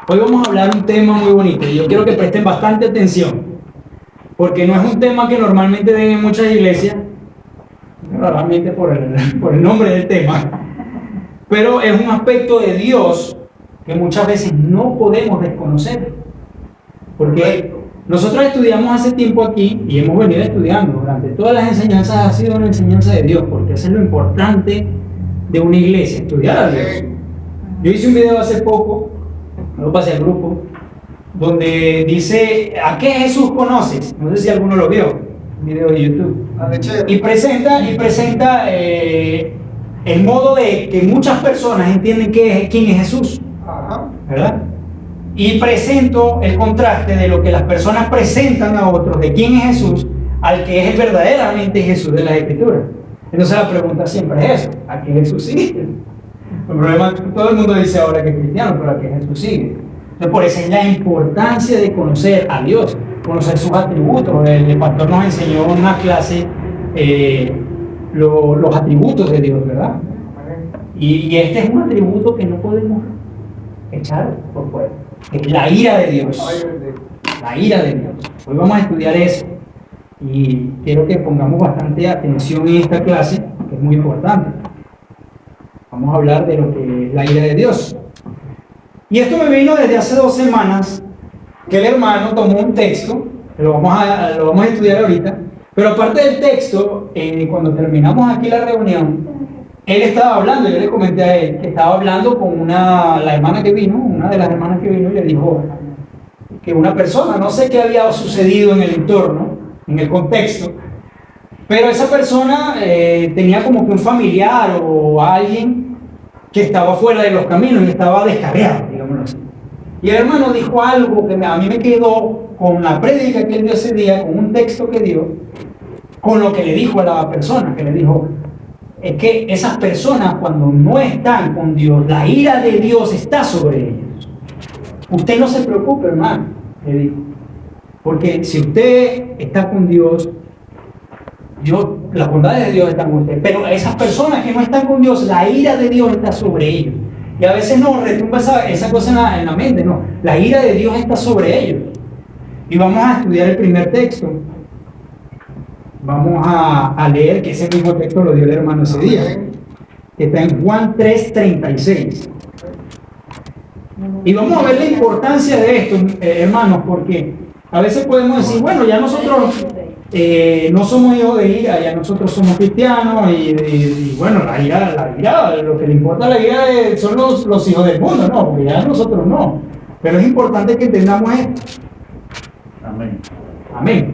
Hoy vamos a hablar un tema muy bonito y yo quiero que presten bastante atención, porque no es un tema que normalmente den en muchas iglesias, realmente por el nombre del tema, pero es un aspecto de Dios que muchas veces no podemos desconocer, porque nosotros estudiamos hace tiempo aquí y hemos venido estudiando durante todas las enseñanzas, ha sido una enseñanza de Dios, porque eso es lo importante de una iglesia, estudiar a Dios. Yo hice un video hace poco, lo pasé al grupo, donde dice, ¿a qué Jesús conoces? No sé si alguno lo vio, un video de YouTube. Y presenta el modo de que muchas personas entienden quién es Jesús, ¿verdad? Y presento el contraste de lo que las personas presentan a otros de quién es Jesús al que es el verdaderamente Jesús de las Escrituras. Entonces la pregunta siempre es esa, ¿a qué Jesús sigue? El problema es que todo el mundo dice ahora que es cristiano, pero ¿a qué Jesús sigue? Entonces por eso es la importancia de conocer a Dios, conocer sus atributos. El pastor nos enseñó en una clase los atributos de Dios, ¿verdad? Y este es un atributo que no podemos echar por fuera. Es la ira de Dios. La ira de Dios. Hoy vamos a estudiar eso. Y quiero que pongamos bastante atención en esta clase, que es muy importante. Vamos a hablar de lo que es la ira de Dios. Y esto me vino desde hace 2 semanas, que el hermano tomó un texto, que lo vamos a estudiar ahorita, pero aparte del texto, cuando terminamos aquí la reunión, él estaba hablando, yo le comenté a él, que estaba hablando con la hermana que vino, una de las hermanas que vino, y le dijo que una persona, no sé qué había sucedido en el entorno, en el contexto, pero esa persona tenía como que un familiar o alguien que estaba fuera de los caminos y estaba descarriado, digámoslo así. Y el hermano dijo algo que a mí me quedó con la prédica que él dio ese día, con un texto que dio, con lo que le dijo a la persona, que le dijo, es que esas personas cuando no están con Dios, la ira de Dios está sobre ellos. Usted no se preocupe, hermano, le dijo, porque si usted está con Dios, las bondades de Dios están con usted, pero esas personas que no están con Dios, la ira de Dios está sobre ellos. Y a veces nos retumba esa cosa en la mente, no, la ira de Dios está sobre ellos. Y vamos a estudiar el primer texto. Vamos a leer, que ese mismo texto lo dio el hermano ese día, que está en Juan 3:36. Y vamos a ver la importancia de esto, hermanos, porque a veces podemos decir, bueno, ya nosotros no somos hijos de ira, ya nosotros somos cristianos, y bueno, la ira, lo que le importa a la ira son los hijos del mundo, no, porque ya nosotros no. Pero es importante que entendamos esto. Amén. Amén.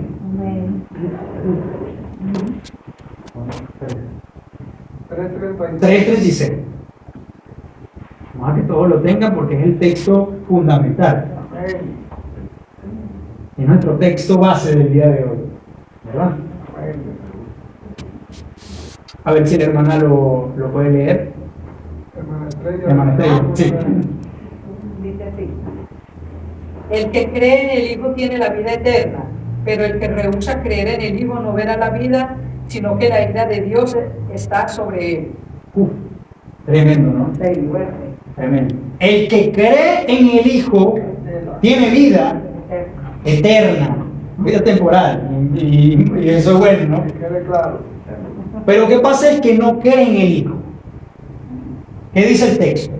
3:36. Vamos a que todos lo tengan porque es el texto fundamental. Es nuestro texto base del día de hoy, ¿verdad? A ver si la hermana lo puede leer. Hermana Estrella, sí. Dice así: el que cree en el Hijo tiene la vida eterna, pero el que rehúsa creer en el Hijo no verá la vida, sino que la ira de Dios está sobre él. Tremendo, ¿no? Tremendo. El que cree en el Hijo tiene vida eterna, vida temporal, y eso es bueno, ¿no? Pero ¿qué pasa el que no cree en el Hijo? ¿Qué dice el texto?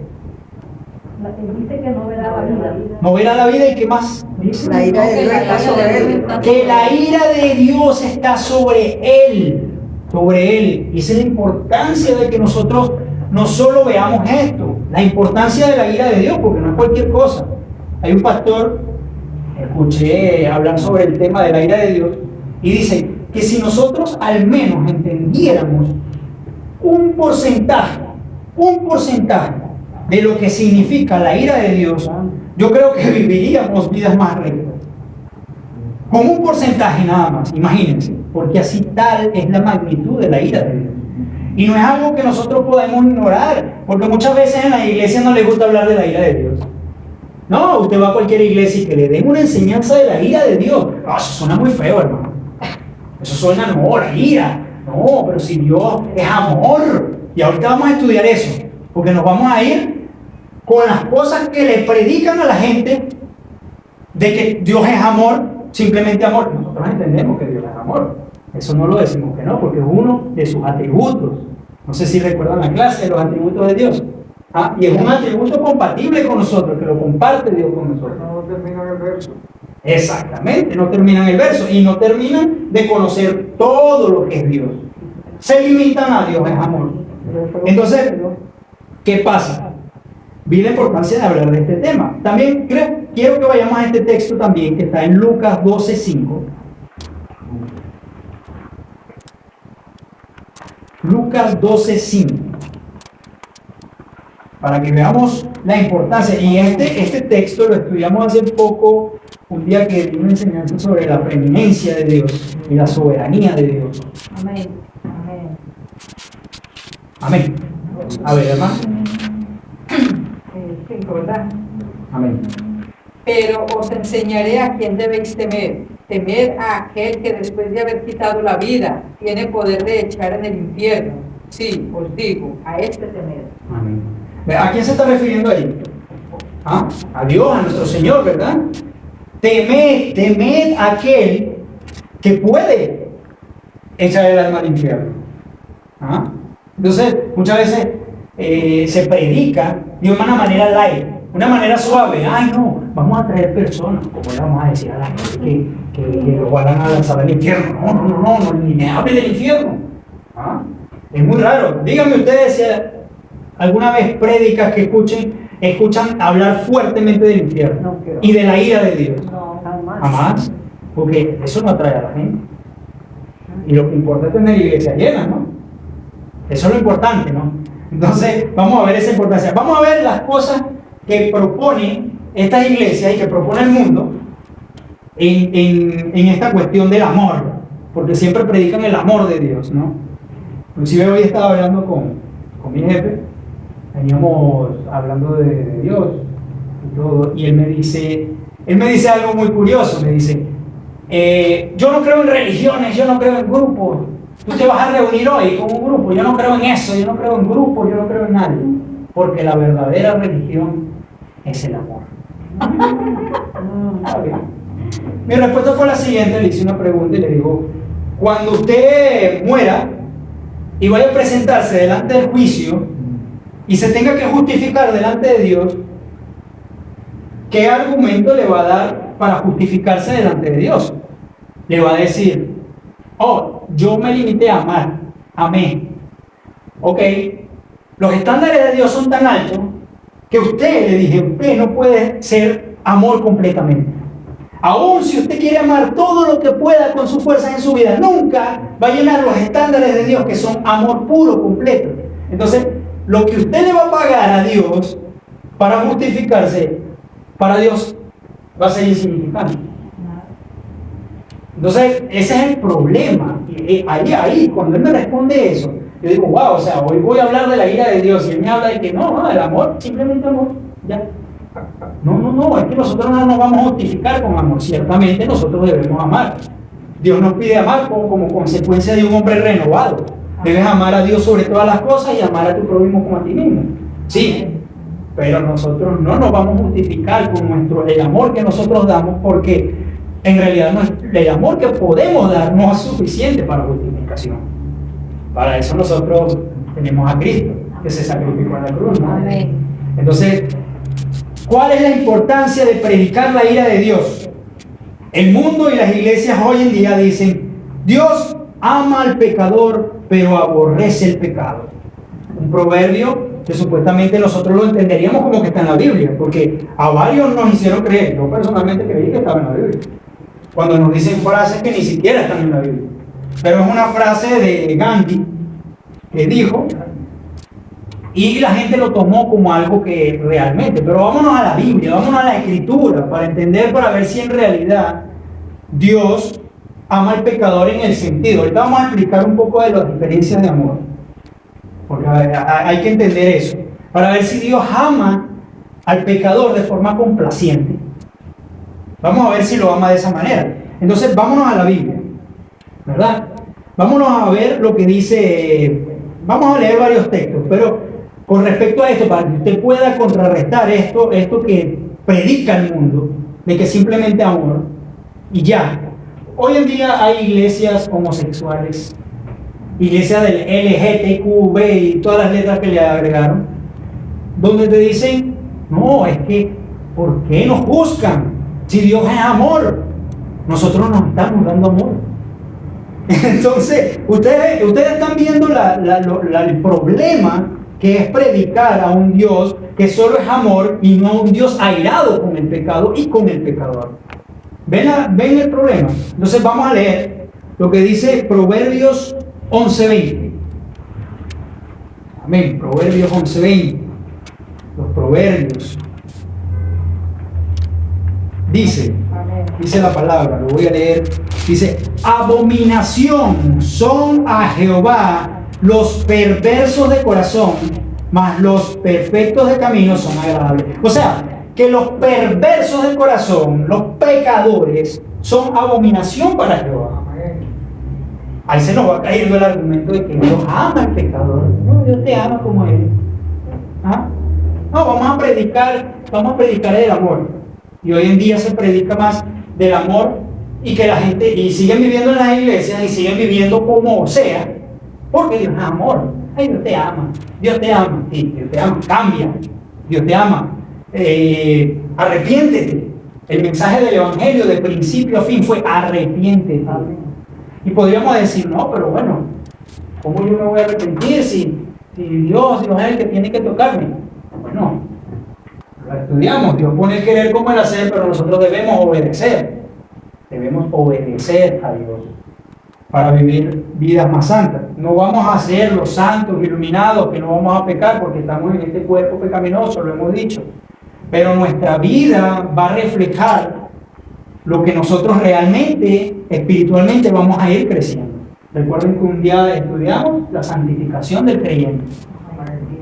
Dice que no verá la vida. No verá la vida, y ¿qué más dice? La ira de Dios está sobre él. Que la ira de Dios está sobre él. Sobre él. Y esa es la importancia de que nosotros no solo veamos esto, la importancia de la ira de Dios, porque no es cualquier cosa. Hay un pastor, escuché hablar sobre el tema de la ira de Dios, y dice que si nosotros al menos entendiéramos un porcentaje de lo que significa la ira de Dios, yo creo que viviríamos vidas más rectas. Con un porcentaje nada más, imagínense, porque así tal es la magnitud de la ira de Dios. Y no es algo que nosotros podemos ignorar, porque muchas veces en la iglesia no les gusta hablar de la ira de Dios. No, usted va a cualquier iglesia y que le den una enseñanza de la ira de Dios. No, eso suena muy feo, hermano. Eso suena, no, la ira. No, pero si Dios es amor. Y ahorita vamos a estudiar eso, porque nos vamos a ir con las cosas que le predican a la gente de que Dios es amor, simplemente amor. Nosotros entendemos que Dios es amor. Eso no lo decimos que no, porque es uno de sus atributos. No sé si recuerdan la clase de los atributos de Dios. Y es un atributo compatible con nosotros, que lo comparte Dios con nosotros. No termina el verso. Exactamente, no terminan el verso y no terminan de conocer todo lo que es Dios. Se limitan a Dios es amor. Entonces, ¿qué pasa? Vi la importancia de hablar de este tema. También quiero que vayamos a este texto también que está en Lucas 12:5. Lucas 12:5. Para que veamos la importancia. Y este texto lo estudiamos hace poco, un día que di una enseñanza sobre la preeminencia de Dios y la soberanía de Dios. Amén. Amén. Amén. A ver, hermano. 5, ¿verdad? Amén. Pero os enseñaré a quién debéis temer. Temed a aquel que después de haber quitado la vida tiene poder de echar en el infierno. Sí, os digo, a este temed. Amén. ¿A quién se está refiriendo ahí? A Dios, a nuestro Señor, ¿verdad? Temed a aquel que puede echar el alma al infierno. Entonces, muchas veces se predica de una manera light, una manera suave. Ay, no, vamos a traer personas, como le vamos a decir a la gente que lo van a lanzar al infierno. No, ni me hable del infierno. Es muy raro. Díganme ustedes si alguna vez prédicas que escuchan hablar fuertemente del infierno y de la ira de Dios. No, jamás. Jamás, porque eso no atrae a la gente. Y lo que importa es tener iglesia llena, ¿no? Eso es lo importante, ¿no? Entonces, vamos a ver esa importancia. Vamos a ver las cosas que proponen estas iglesias y que propone el mundo en esta cuestión del amor, porque siempre predican el amor de Dios, ¿no? Inclusive hoy estaba hablando con mi jefe, veníamos hablando de Dios y todo, y él me dice algo muy curioso, me dice, yo no creo en religiones, yo no creo en grupos. Tú te vas a reunir hoy con un grupo, yo no creo en eso, yo no creo en grupos, yo no creo en nadie, porque la verdadera religión es el amor. Mi respuesta fue la siguiente, le hice una pregunta y le digo, cuando usted muera y vaya a presentarse delante del juicio y se tenga que justificar delante de Dios, ¿qué argumento le va a dar para justificarse delante de Dios? Le va a decir, yo me limité a amar, amé. Ok, los estándares de Dios son tan altos que usted no puede ser amor completamente. Aún si usted quiere amar todo lo que pueda con sus fuerzas en su vida, nunca va a llenar los estándares de Dios que son amor puro, completo. Entonces, lo que usted le va a pagar a Dios para justificarse, para Dios va a ser insignificante. Entonces, ese es el problema. Y ahí, cuando él me responde eso, yo digo, wow, o sea, hoy voy a hablar de la ira de Dios y él me habla de que no, el amor, simplemente amor, ya. No, es que nosotros no nos vamos a justificar con amor. Ciertamente nosotros debemos amar. Dios nos pide amar como consecuencia de un hombre renovado. Debes amar a Dios sobre todas las cosas y amar a tu prójimo como a ti mismo. Sí, pero nosotros no nos vamos a justificar con el amor que nosotros damos, porque en realidad el amor que podemos dar no es suficiente para justificación. Para eso nosotros tenemos a Cristo, que se sacrificó en la cruz, ¿no? Entonces, ¿cuál es la importancia de predicar la ira de Dios? El mundo y las iglesias hoy en día dicen, Dios ama al pecador, pero aborrece el pecado. Un proverbio que supuestamente nosotros lo entenderíamos como que está en la Biblia, porque a varios nos hicieron creer. Yo personalmente creí que estaba en la Biblia, cuando nos dicen frases que ni siquiera están en la Biblia. Pero es una frase de Gandhi que dijo, y la gente lo tomó como algo que realmente. Pero vámonos a la Biblia, vámonos a la Escritura, para entender, para ver si en realidad Dios ama al pecador en el sentido. Ahorita vamos a explicar un poco de las diferencias de amor, porque hay que entender eso, para ver si Dios ama al pecador de forma complaciente. Vamos a ver si lo ama de esa manera. Entonces, vámonos a la Biblia, ¿verdad? Vámonos a ver lo que dice. Vamos a leer varios textos, pero con respecto a esto, para que usted pueda contrarrestar esto que predica el mundo, de que simplemente amor, y ya. Hoy en día hay iglesias homosexuales, iglesias del LGTQB y todas las letras que le agregaron, donde te dicen, no, es que, ¿por qué nos juzgan? Si Dios es amor, nosotros nos estamos dando amor. Entonces, ustedes están viendo el problema que es predicar a un Dios que solo es amor y no a un Dios airado con el pecado y con el pecador. ¿Ven el problema? Entonces vamos a leer lo que dice Proverbios 11:20. Amén. Proverbios 11:20. Los proverbios. Dice la palabra, lo voy a leer. Dice: abominación son a Jehová los perversos de corazón, mas los perfectos de camino son agradables. O sea, que los perversos de corazón, los pecadores, son abominación para Jehová. Ahí se nos va cayendo el argumento de que Dios ama al pecador. No, Dios te ama como Él. ¿Ah? No, vamos a predicar el amor. Y hoy en día se predica más del amor y que la gente, y siguen viviendo en las iglesias y siguen viviendo como sea, porque Dios es amor. Ay, Dios te ama. Dios te ama. Sí, Dios te ama. Cambia. Dios te ama. Arrepiéntete. El mensaje del Evangelio de principio a fin fue arrepiéntete. Y podríamos decir, no, pero bueno, ¿cómo yo me voy a arrepentir si Dios es el que tiene que tocarme? Bueno, lo estudiamos. Dios pone el querer como el hacer, pero nosotros debemos obedecer. Debemos obedecer a Dios para vivir vidas más santas. No vamos a ser los santos iluminados, que no vamos a pecar porque estamos en este cuerpo pecaminoso, lo hemos dicho. Pero nuestra vida va a reflejar lo que nosotros realmente, espiritualmente, vamos a ir creciendo. Recuerden que un día estudiamos la santificación del creyente,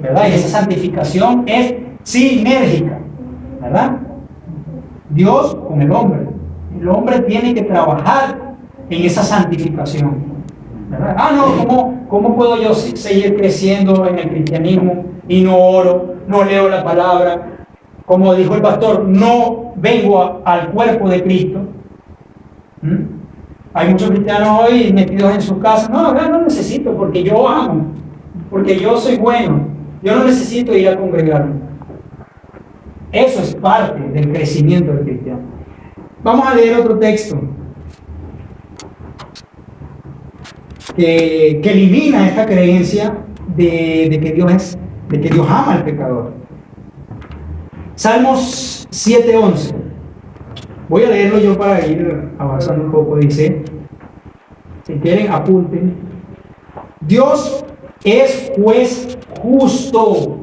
¿verdad? Y esa santificación es sinérgica, ¿verdad? Dios con el hombre. El hombre tiene que trabajar en esa santificación, ¿verdad? ¿Cómo puedo yo seguir creciendo en el cristianismo y no oro, no leo la palabra? Como dijo el pastor, no vengo al cuerpo de Cristo. Hay muchos cristianos hoy metidos en su casa. No necesito, porque yo amo, porque yo soy bueno. Yo no necesito ir a congregarme. Eso es parte del crecimiento del cristiano. Vamos a leer otro texto que elimina esta creencia de que Dios ama al pecador. Salmos 7:11. Voy a leerlo yo para ir avanzando un poco. Dice, si quieren apunten: Dios es juez justo,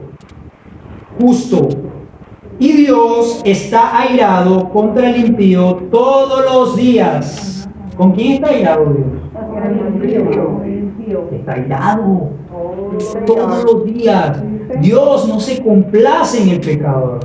y Dios está airado contra el impío todos los días. ¿Con quién está airado Dios? Está airado todos los días. Dios no se complace en el pecador.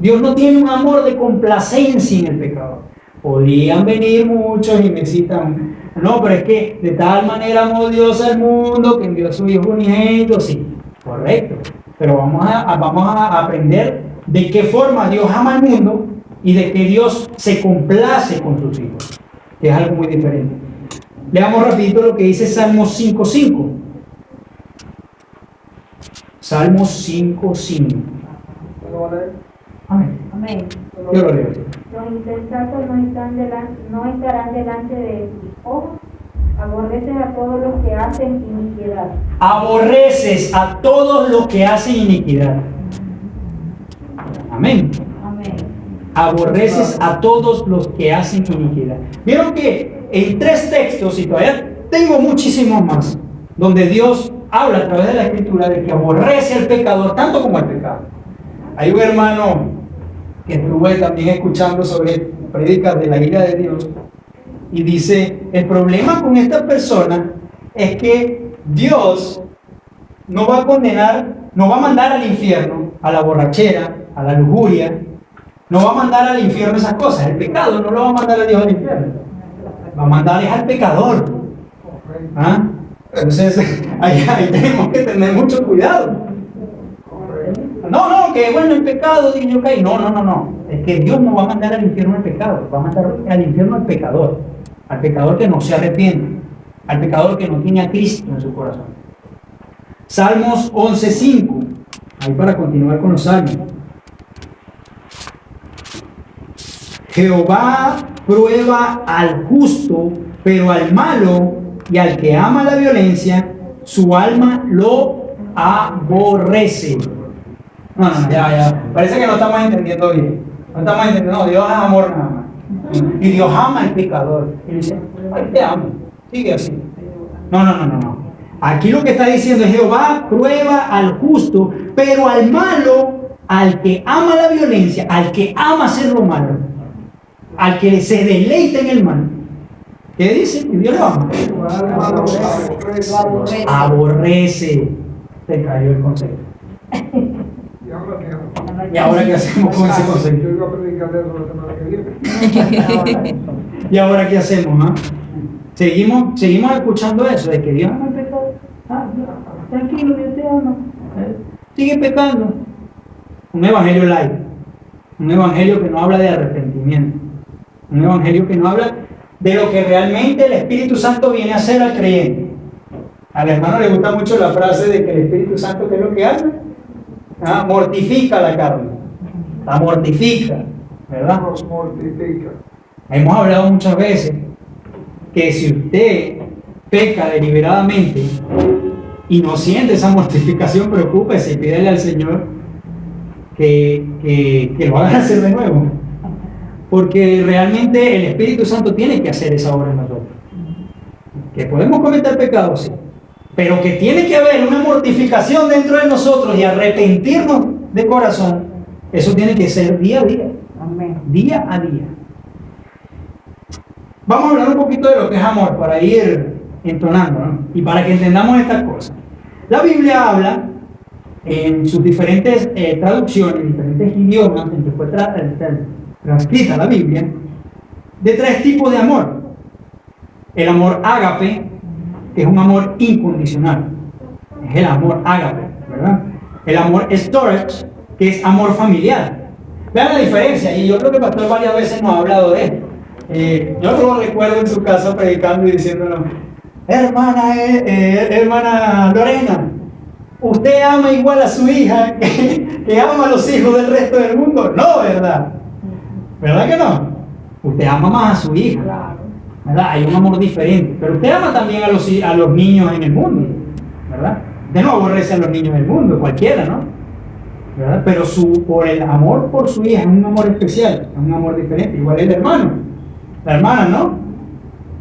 Dios no tiene un amor de complacencia en el pecador. Podrían venir muchos y me citan, no, pero es que de tal manera amó Dios al mundo que envió a su Hijo unigénito. Sí, correcto. Pero vamos a aprender de qué forma Dios ama al mundo y de que Dios se complace con sus hijos, que es algo muy diferente. Leamos rapidito lo que dice Salmos 5:5. Salmos 5:5. Amén. Amén. Yo lo leo. Los insensatos no estarán delante de tus ojos. Aborreces a todos los que hacen iniquidad. Aborreces a todos los que hacen iniquidad. Amén. Amén. Aborreces a todos los que hacen iniquidad. Vieron que en 3 textos, y todavía tengo muchísimos más, donde Dios habla a través de la Escritura de que aborrece al pecador tanto como al pecado. Hay un hermano que estuve también escuchando sobre prédicas de la ira de Dios y dice, el problema con esta persona es que Dios no va a condenar, no va a mandar al infierno a la borrachera, a la lujuria, no va a mandar al infierno esas cosas. El pecado no lo va a mandar a Dios al infierno, va a mandar al pecador. Entonces ahí tenemos que tener mucho cuidado. No, que bueno, el pecado, dice, ok. No. Es que Dios no va a mandar al infierno el pecado, va a mandar al infierno al pecador que no se arrepiente, al pecador que no tiene a Cristo en su corazón. Salmos 11:5, ahí para continuar con los salmos. Jehová prueba al justo, pero al malo y al que ama la violencia, su alma lo aborrece. No, ya. Parece que no estamos entendiendo bien. No estamos entendiendo. No, Dios es amor nada más. Y Dios ama al pecador. Y dice, ay, te amo. Sigue así. No. Aquí lo que está diciendo es Jehová prueba al justo, pero al malo, al que ama la violencia, al que ama hacer lo malo, al que se deleita en el mal. ¿Qué dice? Que Dios lo ama. Aborrece. Te cayó el concepto. ¿Y ahora qué hacemos con ese concepto? Yo iba a predicar de eso la semana que viene. ¿Y ahora qué hacemos? Seguimos escuchando eso, de que Dios ama el pecado. Tranquilo, Dios te ama. Sigue pecando. Un evangelio light. Un evangelio que no habla de arrepentimiento. Un evangelio que no habla de lo que realmente el Espíritu Santo viene a hacer al creyente. Al hermano le gusta mucho la frase de que el Espíritu Santo, ¿qué es lo que hace? Mortifica la carne. La mortifica, ¿verdad? Nos mortifica. Hemos hablado muchas veces que si usted peca deliberadamente y no siente esa mortificación, preocúpese y pídele al Señor que lo haga hacer de nuevo. Porque realmente el Espíritu Santo tiene que hacer esa obra en nosotros. Que podemos cometer pecados, sí, pero que tiene que haber una mortificación dentro de nosotros y arrepentirnos de corazón. Eso tiene que ser día a día. Amén. Día a día. Vamos a hablar un poquito de lo que es amor para ir entonando, ¿no? Y para que entendamos estas cosas. La Biblia habla en sus diferentes traducciones, diferentes idiomas en que fue transcrita la Biblia, de 3 tipos de amor. El amor ágape, que es un amor incondicional. Es el amor ágape, ¿verdad? El amor storge, que es amor familiar. Vean la diferencia, y yo creo que el pastor varias veces nos ha hablado de esto. Yo lo recuerdo en su casa predicando y diciéndonos, hermana Lorena, ¿usted ama igual a su hija que ama a los hijos del resto del mundo? No, ¿verdad? ¿Verdad que no? Usted ama más a su hija, ¿verdad? Hay un amor diferente, pero usted ama también a los niños en el mundo, ¿verdad? Usted no aborrece a los niños del mundo, cualquiera, ¿no? ¿Verdad? Pero por el amor por su hija es un amor especial, es un amor diferente, igual el hermano. La hermana, ¿no?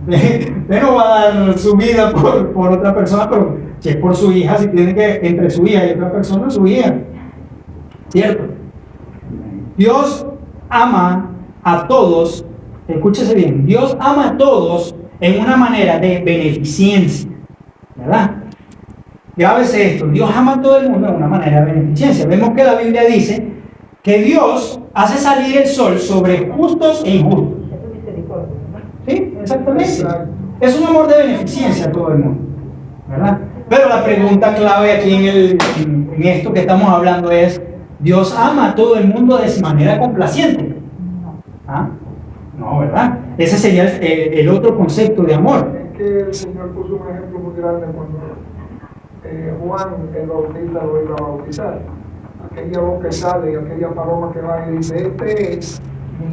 Usted no va a dar su vida por otra persona, pero si es por su hija, si tiene que, entre su hija y otra persona, su hija. ¿Cierto? Dios ama a todos, escúchese bien, Dios ama a todos en una manera de beneficencia, ¿verdad? Grábese esto, Dios ama a todo el mundo de una manera de beneficencia. Vemos que la Biblia dice que Dios hace salir el sol sobre justos e injustos. Sí, exactamente. Es un amor de beneficencia a todo el mundo, ¿verdad? Pero la pregunta clave aquí en esto que estamos hablando es, ¿Dios ama a todo el mundo de manera complaciente? ¿Ah? No, ¿verdad? Ese sería el otro concepto de amor. Es que el Señor puso un ejemplo muy grande cuando Juan el Bautista lo iba a bautizar. Aquella voz que sale y aquella paloma que va y dice, este es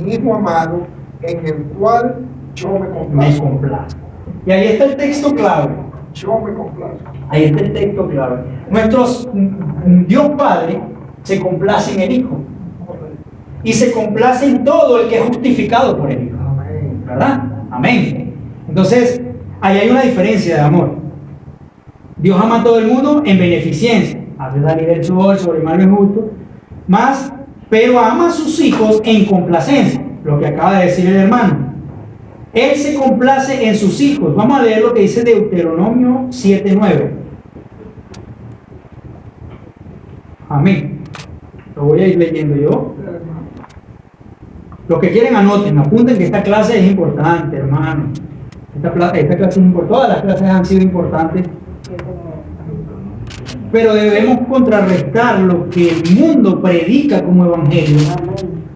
mi hijo amado en el cual yo me complazco. Me complazco. Y ahí está el texto clave. Yo me complazco. Ahí está el texto clave. Dios Padre se complace en el Hijo. Y se complace en todo el que es justificado por el Hijo. Amén. ¿Verdad? Amén. Entonces, ahí hay una diferencia de amor. Dios ama a todo el mundo en beneficencia. Hace salir el sol sobre el malo y justo. Pero ama a sus hijos en complacencia. Lo que acaba de decir el hermano. Él se complace en sus hijos. Vamos a leer lo que dice Deuteronomio 7:9. Amén. Lo voy a ir leyendo yo. Los que quieren anoten, apunten que esta clase es importante, hermano. Esta clase es importante. Todas las clases han sido importantes. pero debemos contrarrestar lo que el mundo predica como evangelio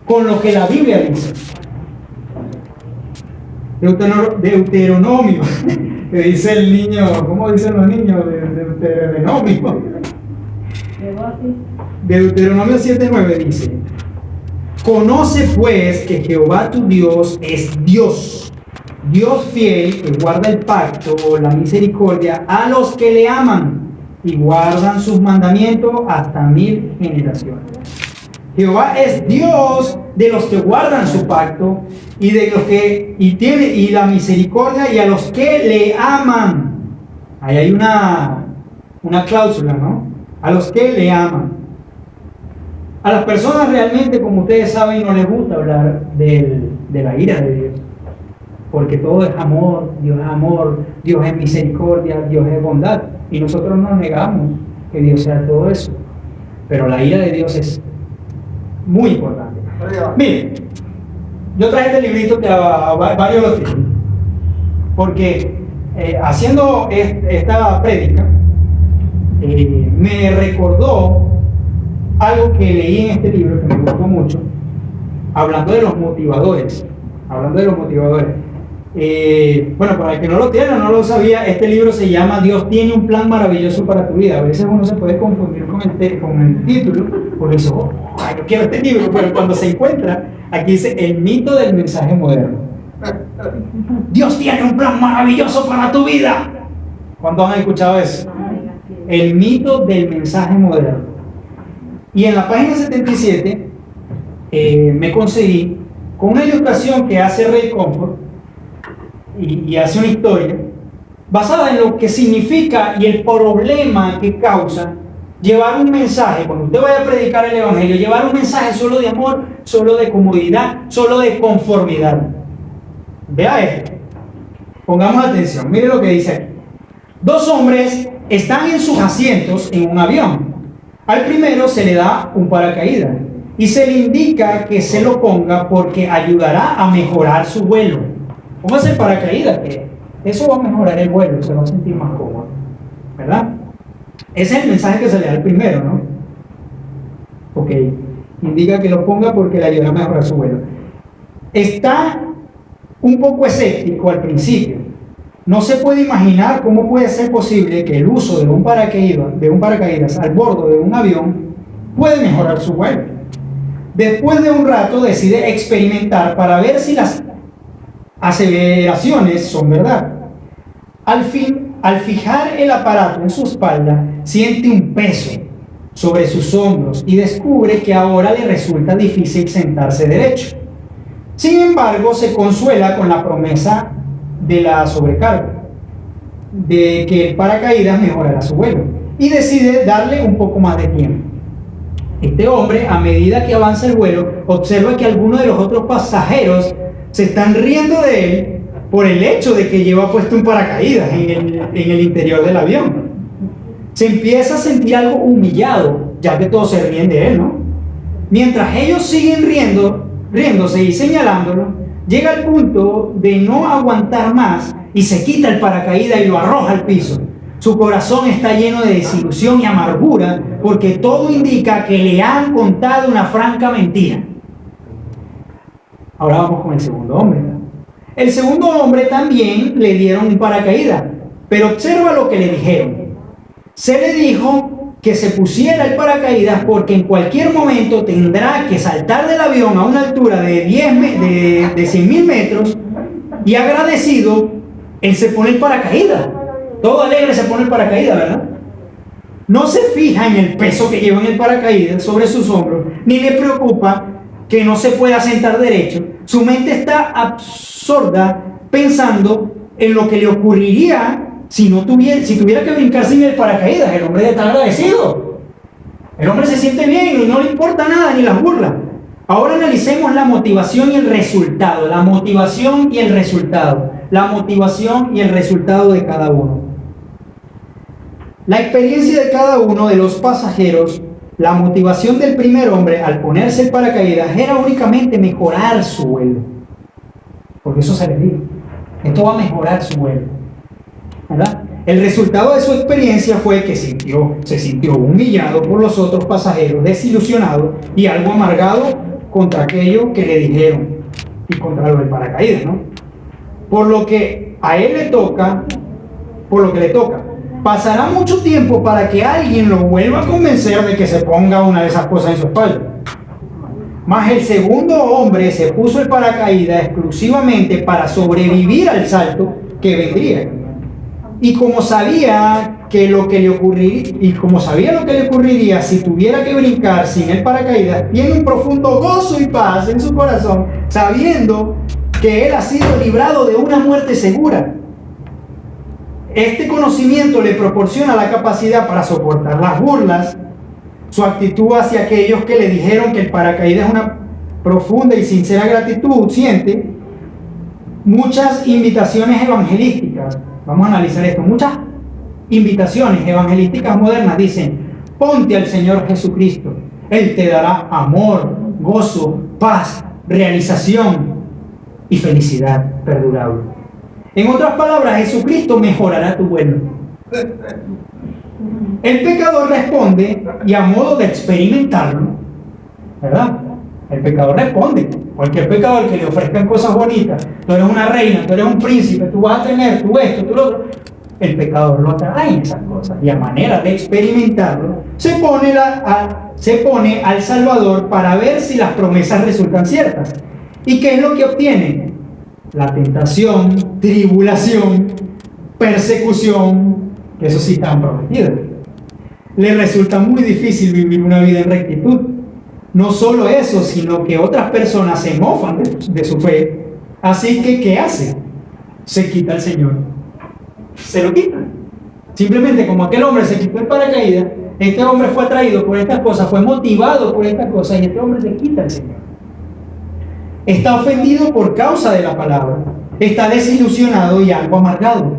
con lo que la Biblia dice. Deuteronomio, que dice el niño, ¿cómo dicen los niños? Deuteronomio. Deuteronomio 7:9 dice: conoce pues que Jehová tu Dios es Dios, Dios fiel, que guarda el pacto o la misericordia a los que le aman y guardan sus mandamientos hasta 1000 generaciones. Jehová es Dios de los que guardan su pacto y de los que y la misericordia y a los que le aman. Ahí hay una cláusula, ¿no? A los que le aman. A las personas realmente, como ustedes saben, no les gusta hablar de la ira de Dios, porque todo es amor, Dios es misericordia, Dios es bondad, y nosotros no negamos que Dios sea todo eso, pero la ira de Dios es muy importante. Miren, yo traje este librito que varios lo tienen, porque haciendo esta prédica, me recordó algo que leí en este libro que me gustó mucho, hablando de los motivadores. Bueno, para el que no lo tiene o no lo sabía, este libro se llama Dios tiene un plan maravilloso para tu vida. A veces uno se puede confundir con el título, porque dice, yo quiero este libro, pero cuando se encuentra, aquí dice el mito del mensaje moderno. Dios tiene un plan maravilloso para tu vida. ¿Cuántos han escuchado eso? El mito del mensaje moderno. Y en la página 77 me conseguí con una ilustración que hace Ray Comfort y hace una historia basada en lo que significa y el problema que causa llevar un mensaje, cuando usted vaya a predicar el evangelio, llevar un mensaje solo de amor, solo de comodidad, solo de conformidad. Vea esto, pongamos atención, mire lo que dice aquí. Dos hombres están en sus asientos en un avión. Al primero se le da un paracaídas y se le indica que se lo ponga porque ayudará a mejorar su vuelo. Póngase el paracaídas, que eso va a mejorar el vuelo, se va a sentir más cómodo, ¿verdad? Ese es el mensaje que se le da al primero, ¿no? Ok, indica que lo ponga porque le ayudará a mejorar su vuelo. Está un poco escéptico al principio. No se puede imaginar cómo puede ser posible que el uso de un paracaídas al bordo de un avión puede mejorar su vuelo. Después de un rato decide experimentar para ver si las aseveraciones son verdad. Al fijar el aparato en su espalda, siente un peso sobre sus hombros y descubre que ahora le resulta difícil sentarse derecho. Sin embargo, se consuela con la promesa de la sobrecarga, de que el paracaídas mejorará su vuelo, y decide darle un poco más de tiempo. Este hombre, a medida que avanza el vuelo, observa que algunos de los otros pasajeros se están riendo de él por el hecho de que lleva puesto un paracaídas en el interior del avión. Se empieza a sentir algo humillado, ya que todos se ríen de él, ¿no? Mientras ellos siguen riéndose y señalándolo, llega al punto de no aguantar más y se quita el paracaídas y lo arroja al piso. Su corazón está lleno de desilusión y amargura porque todo indica que le han contado una franca mentira. Ahora vamos con el segundo hombre. El segundo hombre también le dieron un paracaídas, pero observa lo que le dijeron. Se le dijo que se pusiera el paracaídas porque en cualquier momento tendrá que saltar del avión a una altura de 100.000 metros, y agradecido, él se pone el paracaídas. Todo alegre se pone el paracaídas, ¿verdad? No se fija en el peso que lleva en el paracaídas sobre sus hombros, ni le preocupa que no se pueda sentar derecho. Su mente está absorta pensando en lo que le ocurriría si tuviera que brincar sin el paracaídas. El hombre está agradecido. El hombre se siente bien y no le importa nada, ni las burlas. Ahora analicemos la motivación y el resultado. La motivación y el resultado. La motivación y el resultado de cada uno. La experiencia de cada uno de los pasajeros, la motivación del primer hombre al ponerse el paracaídas era únicamente mejorar su vuelo. Porque eso se le dijo. Esto va a mejorar su vuelo, ¿verdad? El resultado de su experiencia fue que se sintió humillado por los otros pasajeros, desilusionado y algo amargado contra aquello que le dijeron y contra lo del paracaídas, ¿no? Por lo que a él le toca, pasará mucho tiempo para que alguien lo vuelva a convencer de que se ponga una de esas cosas en su espalda. Mas el segundo hombre se puso el paracaídas exclusivamente para sobrevivir al salto que vendría. Y como sabía lo que le ocurriría si tuviera que brincar sin el paracaídas, tiene un profundo gozo y paz en su corazón, sabiendo que él ha sido librado de una muerte segura. Este conocimiento le proporciona la capacidad para soportar las burlas. Su actitud hacia aquellos que le dijeron que el paracaídas es una profunda y sincera gratitud siente. Muchas invitaciones evangelísticas, vamos a analizar esto, muchas invitaciones evangelísticas modernas dicen: ponte al Señor Jesucristo, Él te dará amor, gozo, paz, realización y felicidad perdurable. En otras palabras, Jesucristo mejorará tu vuelo. El pecador responde, y a modo de experimentarlo, ¿verdad? El pecador responde. Cualquier pecador que le ofrezcan cosas bonitas, tú eres una reina, tú eres un príncipe, tú vas a tener, tú esto, tú lo otro, el pecador lo atrae esas cosas. Y a manera de experimentarlo, se pone al Salvador para ver si las promesas resultan ciertas. ¿Y qué es lo que obtiene? La tentación, tribulación, persecución, que eso sí están prometidos. Le resulta muy difícil vivir una vida en rectitud. No solo eso, sino que otras personas se mofan de su fe. Así que, ¿qué hace? Se quita al Señor. Se lo quita. Simplemente como aquel hombre se quitó el paracaídas, este hombre fue atraído por estas cosas, fue motivado por estas cosas, y este hombre se quita al Señor. Está ofendido por causa de la palabra. Está desilusionado y algo amargado.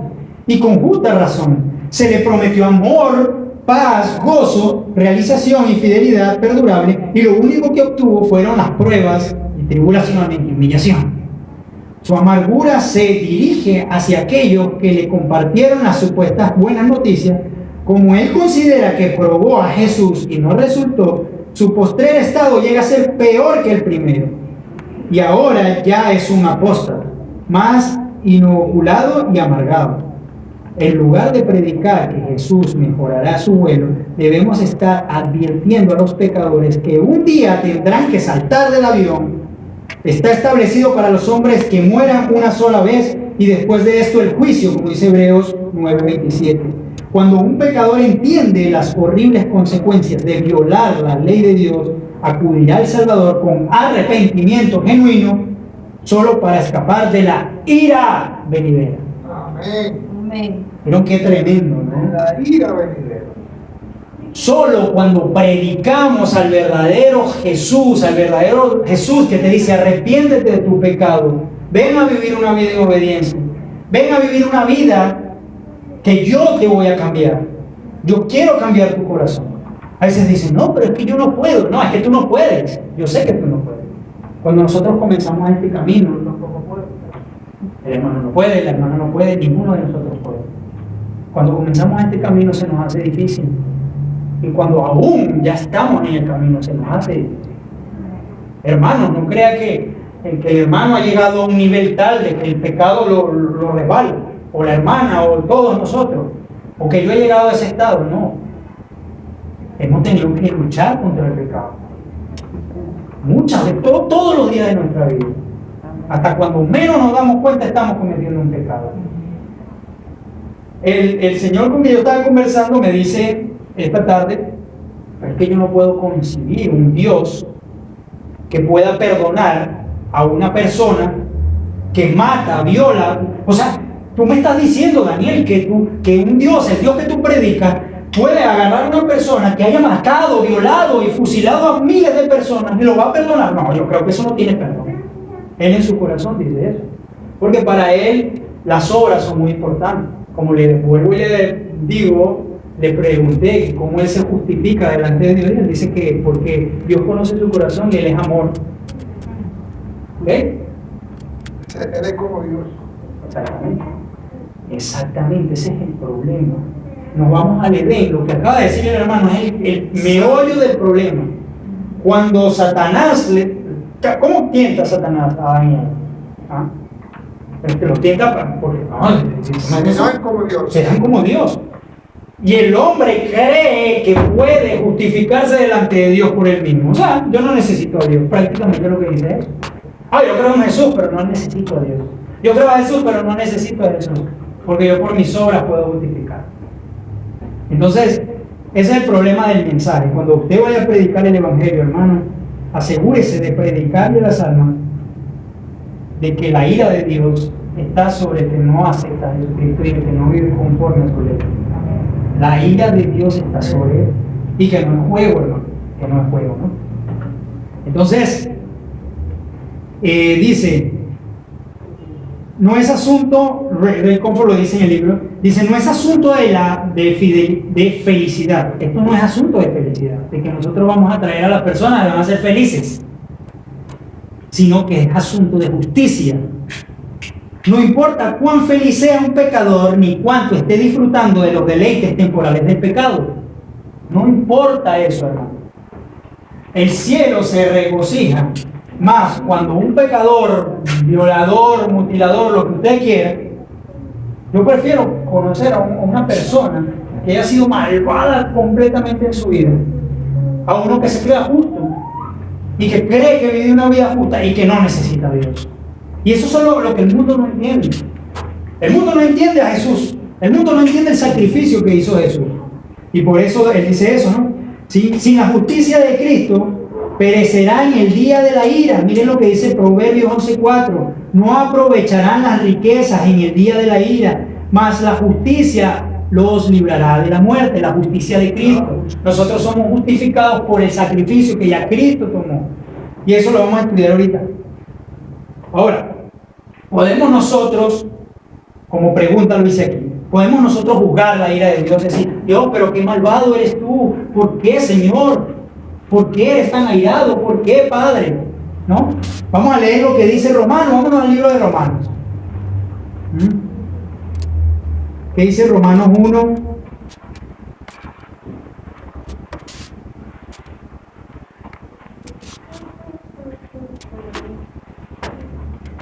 Y con justa razón. Se le prometió amor, paz, gozo, realización y fidelidad perdurable, y lo único que obtuvo fueron las pruebas y tribulaciones y humillación. Su amargura se dirige hacia aquellos que le compartieron las supuestas buenas noticias. Como él considera que probó a Jesús y no resultó, su postrer estado llega a ser peor que el primero. Y ahora ya es un apóstata, más inoculado y amargado. En lugar de predicar que Jesús mejorará su vuelo, debemos estar advirtiendo a los pecadores que un día tendrán que saltar del avión. Está establecido para los hombres que mueran una sola vez y después de esto el juicio, como dice Hebreos 9:27. Cuando un pecador entiende las horribles consecuencias de violar la ley de Dios, acudirá al Salvador con arrepentimiento genuino, solo para escapar de la ira venidera. Amén. Pero qué tremendo, ¿no? La ira venidera. Solo cuando predicamos al verdadero Jesús que te dice: arrepiéntete de tu pecado, ven a vivir una vida en obediencia, ven a vivir una vida que yo te voy a cambiar, yo quiero cambiar tu corazón. A veces dicen: no, pero es que yo no puedo. No, es que tú no puedes. Yo sé que tú no puedes. Cuando nosotros comenzamos este camino, tampoco puedo. El hermano no puede, la hermana no puede, ninguno de nosotros puede. Cuando comenzamos este camino se nos hace difícil. Y cuando aún ya estamos en el camino se nos hace difícil. Hermano, no crea que el hermano ha llegado a un nivel tal de que el pecado lo resbala, o la hermana, o todos nosotros, o que yo he llegado a ese estado. No. Hemos tenido que luchar contra el pecado. Muchas veces, todos los días de nuestra vida. Hasta cuando menos nos damos cuenta estamos cometiendo un pecado. El Señor con quien yo estaba conversando me dice esta tarde: es que yo no puedo concebir un Dios que pueda perdonar a una persona que mata, viola. O sea, tú me estás diciendo, Daniel, que un Dios, el Dios que tú predicas, puede agarrar a una persona que haya matado, violado y fusilado a miles de personas y lo va a perdonar. No, yo creo que eso no tiene perdón. Él en su corazón dice eso, porque para él las obras son muy importantes. Como le vuelvo y le pregunté cómo él se justifica delante de Dios, y él dice que porque Dios conoce su corazón y él es amor. ¿Ok? Él es como Dios. Exactamente. Exactamente, ese es el problema. Nos vamos al Edén, lo que acaba de decir el hermano es el meollo del problema. Cuando Satanás ¿cómo tienta Satanás a Daniel? ¿Ah? Que lo tienta porque serán como Dios. serán como Dios. Y el hombre cree que puede justificarse delante de Dios por él mismo. O sea, yo no necesito a Dios, prácticamente lo que dice es. Yo creo en Jesús, pero no necesito a Dios. Yo creo a Jesús, pero no necesito a Jesús, porque yo por mis obras puedo justificar. Entonces, ese es el problema del mensaje. Cuando usted vaya a predicar el Evangelio, hermano, asegúrese de predicarle a las almas de que la ira de Dios está sobre el que no acepta a Jesucristo y el que no vive conforme a su ley. La ira de Dios está sobre él y que no es juego, hermano, que no es juego, ¿no? Entonces, dice, no es asunto, como lo dice en el libro, dice, no es asunto de felicidad. Esto no es asunto de felicidad, de que nosotros vamos a traer a las personas que van a ser felices, sino que es asunto de justicia. No importa cuán feliz sea un pecador, ni cuánto esté disfrutando de los deleites temporales del pecado. No importa eso, hermano. El cielo se regocija más cuando un pecador, violador, mutilador, lo que usted quiera. Yo prefiero conocer a una persona que haya sido malvada completamente en su vida, a uno que se crea justo y que cree que vive una vida justa y que no necesita a Dios. Y eso es lo que el mundo no entiende. El mundo no entiende a Jesús. El mundo no entiende el sacrificio que hizo Jesús. Y por eso él dice eso, ¿no? Sin la justicia de Cristo, perecerá en el día de la ira. Miren lo que dice Proverbios 11:4. No aprovecharán las riquezas en el día de la ira, mas la justicia los librará de la muerte, la justicia de Cristo. Nosotros somos justificados por el sacrificio que ya Cristo tomó. Y eso lo vamos a estudiar ahorita. Ahora, podemos nosotros, como pregunta lo dice aquí, podemos nosotros juzgar la ira de Dios y decir, Dios, pero qué malvado eres tú. ¿Por qué, Señor? ¿Por qué eres tan airado? ¿Por qué, Padre? ¿No? Vamos a leer lo que dice Romanos. Vámonos al libro de Romanos. ¿Qué dice Romanos 1?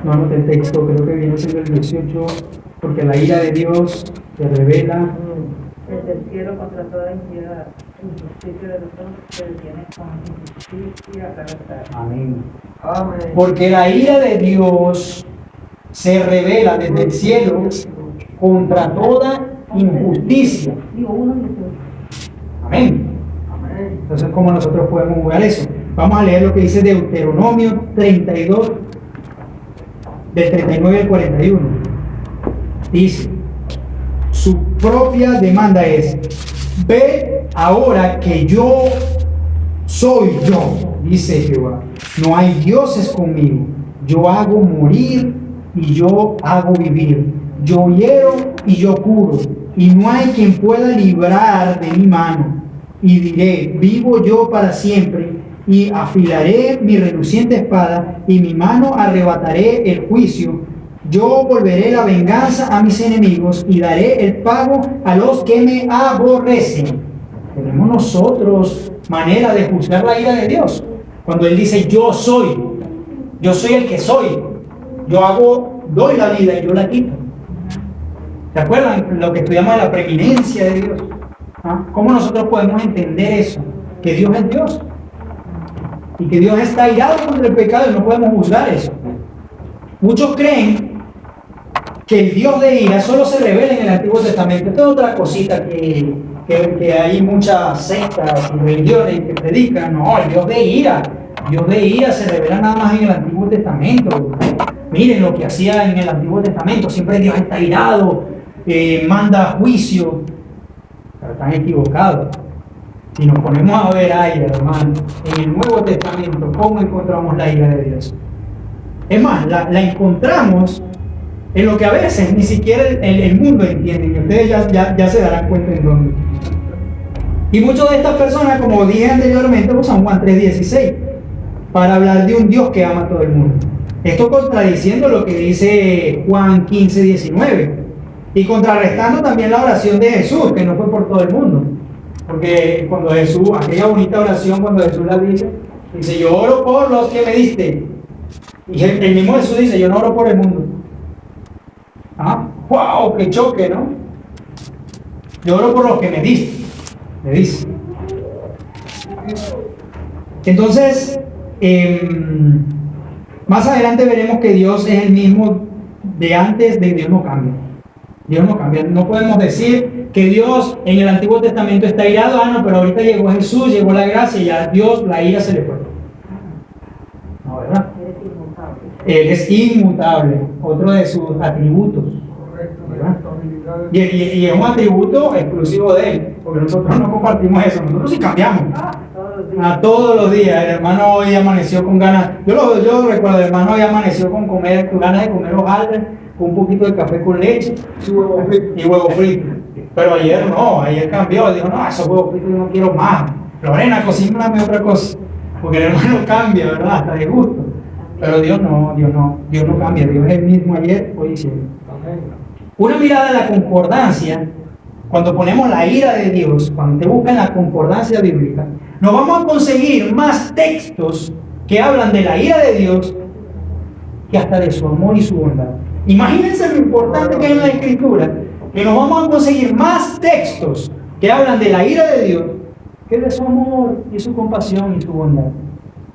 No anoté el texto, creo que viene siendo el 18, porque la ira de Dios se revela. Desde el cielo contra toda impiedad, injusticia de los hombres que detienen con injusticia arrebata. Amén. Amén. Porque la ira de Dios se revela desde el cielo contra toda injusticia. Amén. Entonces, ¿cómo nosotros podemos jugar eso? Vamos a leer lo que dice Deuteronomio 32, del 39 al 41. Dice, su propia demanda es, ve ahora que yo soy yo, dice Jehová, no hay dioses conmigo, yo hago morir y yo hago vivir, yo hiero y yo curo, y no hay quien pueda librar de mi mano, y diré, vivo yo para siempre, y afilaré mi reluciente espada, y mi mano arrebataré el juicio. Yo volveré la venganza a mis enemigos y daré el pago a los que me aborrecen. Tenemos nosotros manera de juzgar la ira de Dios. Cuando Él dice, yo soy el que soy. Yo doy la vida y yo la quito. ¿Se acuerdan lo que estudiamos de la preeminencia de Dios? ¿Ah? ¿Cómo nosotros podemos entender eso? Que Dios es Dios. Y que Dios está airado contra el pecado y no podemos juzgar eso. Muchos creen que el Dios de ira solo se revela en el Antiguo Testamento. Esto es otra cosita que hay muchas sectas y religiones que predican. No, el Dios de ira se revela nada más en el Antiguo Testamento. Miren lo que hacía en el Antiguo Testamento. Siempre Dios está irado, manda juicio. Pero están equivocados. Si nos ponemos a ver ahí, hermano, en el Nuevo Testamento, ¿cómo encontramos la ira de Dios? Es más, la encontramos en lo que a veces ni siquiera el mundo entiende, y ustedes ya se darán cuenta en dónde. Y muchas de estas personas, como dije anteriormente, usan Juan 3:16 para hablar de un Dios que ama a todo el mundo. Esto contradiciendo lo que dice Juan 15:19. Y contrarrestando también la oración de Jesús, que no fue por todo el mundo. Porque cuando Jesús, aquella bonita oración, cuando Jesús la dice, yo oro por los que me diste. Y el mismo Jesús dice, yo no oro por el mundo. ¿Ah? ¡Wow! ¡Qué choque!, ¿no? Yo oro por los que me diste. Me dice. Entonces, más adelante veremos que Dios es el mismo de antes, de Dios no cambia. Dios no cambia. No podemos decir que Dios en el Antiguo Testamento está irado, no, pero ahorita llegó Jesús, llegó la gracia y a Dios la ira se le fue. No, ¿verdad? Él es inmutable, otro de sus atributos. ¿Verdad? Y es un atributo exclusivo de Él, porque nosotros no compartimos eso, nosotros sí cambiamos. A todos los días, el hermano hoy amaneció con ganas, yo recuerdo, el hermano hoy amaneció con ganas de comer hojaldre, con un poquito de café con leche y huevo frito. Pero ayer no, ayer cambió, dijo, no, esos huevos fritos yo no quiero más. Lorena, cocíname otra cosa, porque el hermano cambia, ¿verdad? Hasta de gusto. Pero Dios no cambia, Dios es el mismo ayer, hoy y siempre. Una mirada a la concordancia, cuando ponemos la ira de Dios, cuando te buscan la concordancia bíblica, nos vamos a conseguir más textos que hablan de la ira de Dios que hasta de su amor y su bondad. Imagínense lo importante que hay en la Escritura, que nos vamos a conseguir más textos que hablan de la ira de Dios que de su amor y su compasión y su bondad.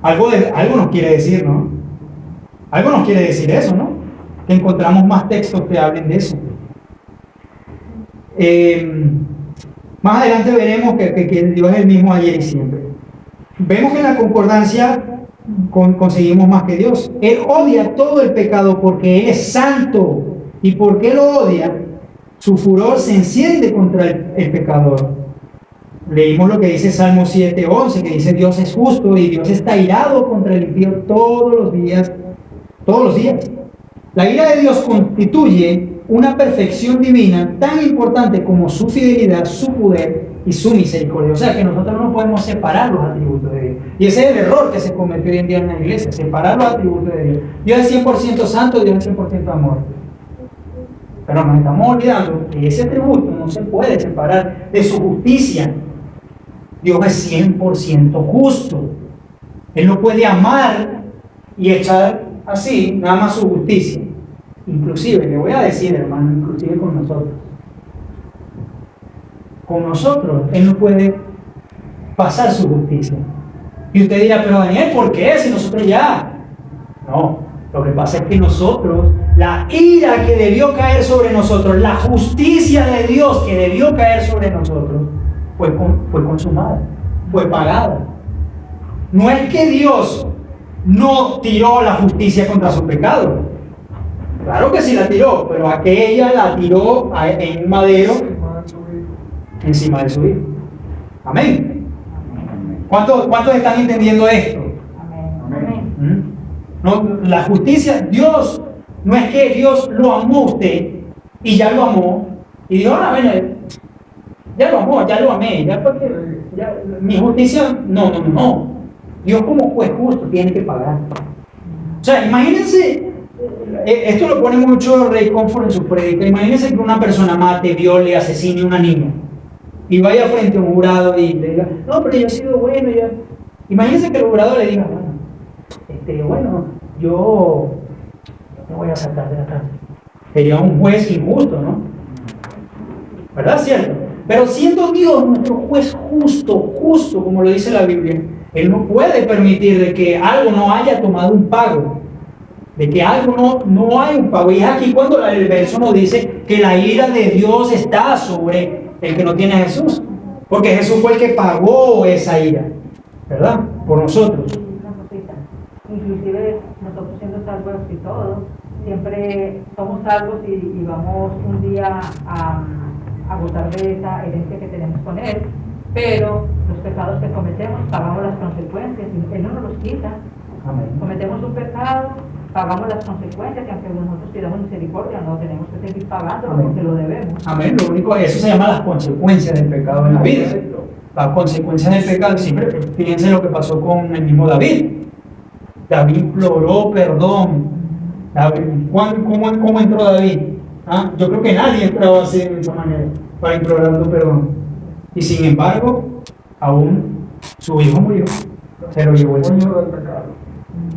Algo nos quiere decir, ¿no? Algo nos quiere decir eso, ¿no? Que encontramos más textos que hablen de eso. Más adelante veremos que Dios es el mismo ayer y siempre. Vemos que en la concordancia conseguimos más que Dios. Él odia todo el pecado porque Él es santo. Y porque Él lo odia, su furor se enciende contra el pecador. Leímos lo que dice Salmo 7:11, que dice Dios es justo y Dios está irado contra el impío todos los días. Todos los días. La ira de Dios constituye una perfección divina tan importante como su fidelidad, su poder y su misericordia. O sea que nosotros no podemos separar los atributos de Dios. Y ese es el error que se cometió hoy en día en la iglesia, separar los atributos de Dios. Dios es 100% santo, Dios es 100% amor. Pero nos estamos olvidando que ese atributo no se puede separar de su justicia. Dios es 100% justo. Él no puede amar y echar así nada más su justicia. Inclusive, le voy a decir, hermano, inclusive con nosotros. Con nosotros, Él no puede pasar su justicia. Y usted dirá, pero Daniel, ¿por qué? Si nosotros ya... No, lo que pasa es que nosotros, la ira que debió caer sobre nosotros, la justicia de Dios que debió caer sobre nosotros, fue consumada, fue pagada. No es que Dios no tiró la justicia contra su pecado. Claro que sí la tiró, pero aquella la tiró en un madero encima de su hijo. Amén. ¿Cuántos están entendiendo esto? Amén. No, la justicia, Dios, no es que Dios lo amó a usted y ya lo amó y dijo, bueno, ya lo amó, ya lo amé, mi justicia, no. Dios como juez justo tiene que pagar. O sea, imagínense. Esto lo pone mucho Ray Comfort en su prédica. Imagínense que una persona mate, viole, asesine a una niña y vaya frente a un jurado y le diga, no, pero yo he sido bueno. Imagínense que el jurado le diga, yo me voy a sacar de la cárcel. Sería un juez injusto, ¿no? ¿Verdad? ¿Cierto? Pero siendo Dios nuestro juez justo, como lo dice la Biblia, Él no puede permitir de que algo no haya tomado un pago. De que algo no hay un pago. Y es aquí cuando el verso nos dice que la ira de Dios está sobre el que no tiene a Jesús. Porque Jesús fue el que pagó esa ira, ¿verdad? Por nosotros. Inclusive nosotros siendo salvos y todo, siempre somos salvos y vamos un día a gozar de esa herencia que tenemos con Él. Pero los pecados que cometemos pagamos las consecuencias y Él no nos los quita. Amén. Cometemos un pecado, pagamos las consecuencias, que aunque nosotros pidamos misericordia, no tenemos que seguir pagándolo porque lo debemos. Amén. Lo único, eso se llama las consecuencias del pecado en la vida. Las consecuencias del pecado, siempre fíjense lo que pasó con el mismo David. David imploró perdón. ¿Cómo entró David? Yo creo que nadie entraba así de esa manera para implorar tu perdón. Y sin embargo, aún su hijo murió. Se lo llevó el Señor.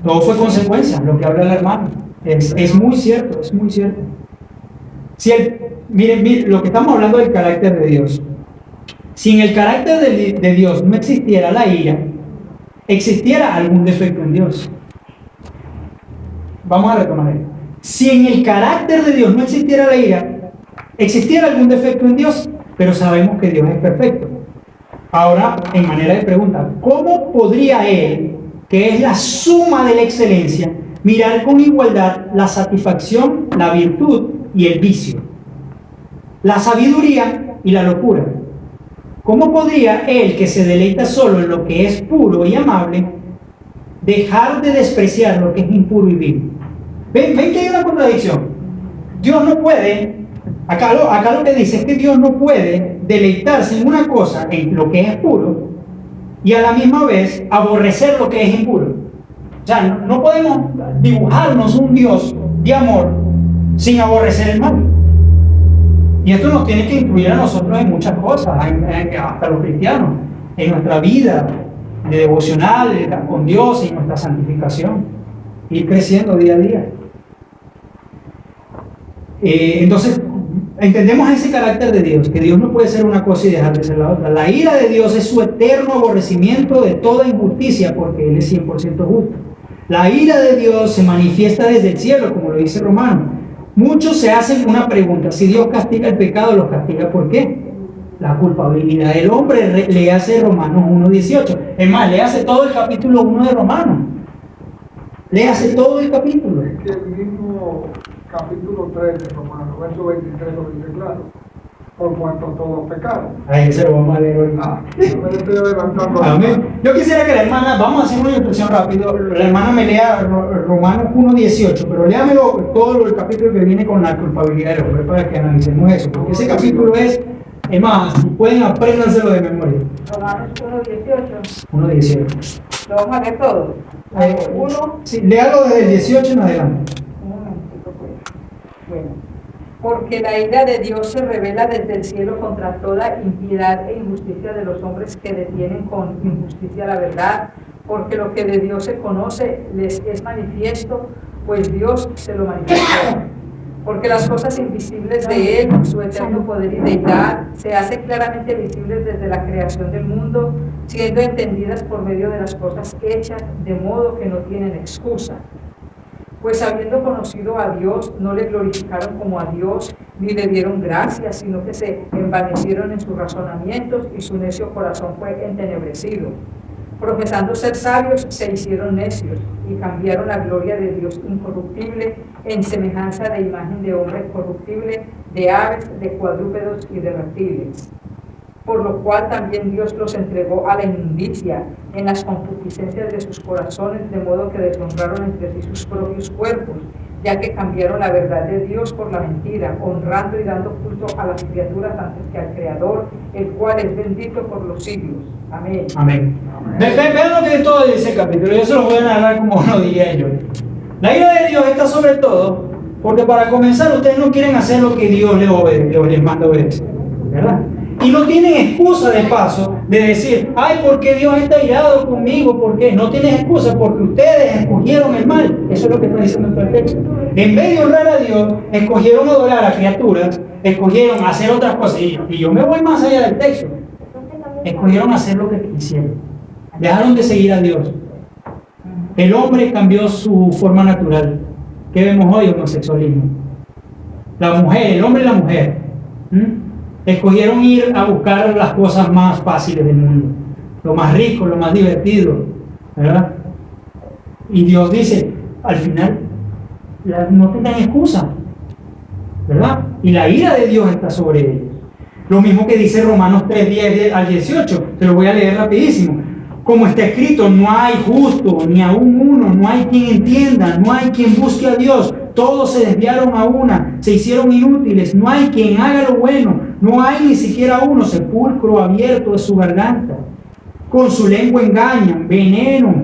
Todo fue consecuencia, lo que habla el hermano. Es muy cierto, es muy cierto. Si miren, lo que estamos hablando del carácter de Dios. Si en el carácter de Dios no existiera la ira, existiera algún defecto en Dios. Vamos a retomar esto. Si en el carácter de Dios no existiera la ira, existiera algún defecto en Dios, pero sabemos que Dios es perfecto. Ahora, en manera de pregunta, ¿cómo podría Él, que es la suma de la excelencia, mirar con igualdad la satisfacción, la virtud y el vicio, la sabiduría y la locura? ¿Cómo podría Él, que se deleita solo en lo que es puro y amable, dejar de despreciar lo que es impuro y vil? ¿Ven que hay una contradicción? Dios no puede, acá lo que dice es que Dios no puede deleitarse en una cosa, en lo que es puro, y a la misma vez aborrecer lo que es impuro. O sea, no podemos dibujarnos un Dios de amor sin aborrecer el mal. Y esto nos tiene que incluir a nosotros en muchas cosas, hasta los cristianos, en nuestra vida de devocional con Dios, en nuestra santificación, ir creciendo día a día. Entonces, entendemos ese carácter de Dios, que Dios no puede ser una cosa y dejar de ser la otra. La ira de Dios es su eterno aborrecimiento de toda injusticia, porque Él es 100% justo. La ira de Dios se manifiesta desde el cielo, como lo dice Romano. Muchos se hacen una pregunta: si Dios castiga el pecado, ¿los castiga por qué? La culpabilidad del hombre. Le hace Romanos 1:18. Es más, le hace todo el capítulo 1 de Romanos. Le hace todo el capítulo. Es que el mismo capítulo 3 de Romanos, verso 23, lo dice claro: por cuanto todos pecaron. Ahí se lo vamos a leer ahorita. Me estoy adelantando. Amén. Yo quisiera que la hermana, vamos a hacer una instrucción rápido, la hermana me lea Romanos 1:18, pero léamelo todo el capítulo que viene con la culpabilidad del hombre para que analicemos eso, porque ese capítulo es más, si pueden, apréndanselo de memoria. Romanos 1:18. 1:18. Lo vamos a leer todo. Sí, léalo desde el 18 en adelante. Un momentito, pues. Bueno, porque la ira de Dios se revela desde el cielo contra toda impiedad e injusticia de los hombres que detienen con injusticia la verdad, porque lo que de Dios se conoce les es manifiesto, pues Dios se lo manifestó. Porque las cosas invisibles de Él, su eterno poder y deidad, se hacen claramente visibles desde la creación del mundo, siendo entendidas por medio de las cosas hechas, de modo que no tienen excusa. Pues habiendo conocido a Dios, no le glorificaron como a Dios, ni le dieron gracias, sino que se envanecieron en sus razonamientos y su necio corazón fue entenebrecido. Profesando ser sabios, se hicieron necios y cambiaron la gloria de Dios incorruptible en semejanza de imagen de hombre corruptible, de aves, de cuadrúpedos y de reptiles. Por lo cual también Dios los entregó a la inmundicia en las concupiscencias de sus corazones, de modo que deshonraron entre sí sus propios cuerpos, ya que cambiaron la verdad de Dios por la mentira, honrando y dando culto a las criaturas antes que al Creador, el cual es bendito por los siglos. Amén. Amén. Vean lo que todo dice el capítulo. Yo se lo voy a narrar como lo diría yo. La ira de Dios está sobre todo porque, para comenzar, ustedes no quieren hacer lo que Dios les manda obedecer, ¿verdad? Y no tienen excusa, de paso, de decir: ay, ¿por qué Dios está irado conmigo? ¿Por qué? No tienen excusa, porque ustedes escogieron el mal. Eso es lo que está diciendo el texto. En vez de honrar a Dios, escogieron adorar a criaturas, escogieron hacer otras cosas. Y yo me voy más allá del texto. Escogieron hacer lo que quisieron. Dejaron de seguir a Dios. El hombre cambió su forma natural. ¿Qué vemos hoy? Homosexualismo. La mujer, el hombre y la mujer. Escogieron ir a buscar las cosas más fáciles del mundo, lo más rico, lo más divertido, ¿verdad? Y Dios dice, al final, no tengan excusa, ¿verdad? Y la ira de Dios está sobre ellos. Lo mismo que dice Romanos 3:10 al 18, te lo voy a leer rapidísimo. Como está escrito: no hay justo, ni aún uno, no hay quien entienda, no hay quien busque a Dios. Todos se desviaron a una, se hicieron inútiles, no hay quien haga lo bueno, no hay ni siquiera uno. Sepulcro abierto es su garganta, con su lengua engañan, veneno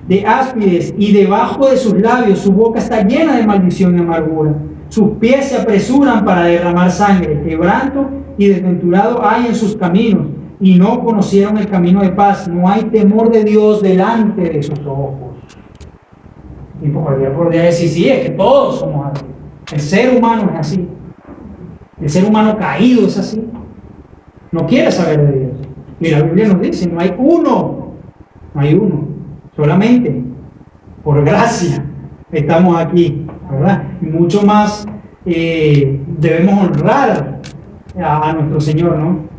de áspides, y debajo de sus labios su boca está llena de maldición y amargura. Sus pies se apresuran para derramar sangre, quebranto y desventurado hay en sus caminos, y no conocieron el camino de paz. No hay temor de Dios delante de sus ojos. Y podría decir, sí, es que todos somos así. El ser humano es así. El ser humano caído es así. No quiere saber de Dios. Y la Biblia nos dice, no hay uno. No hay uno. Solamente por gracia estamos aquí, ¿verdad? Y mucho más debemos honrar a nuestro Señor, ¿no?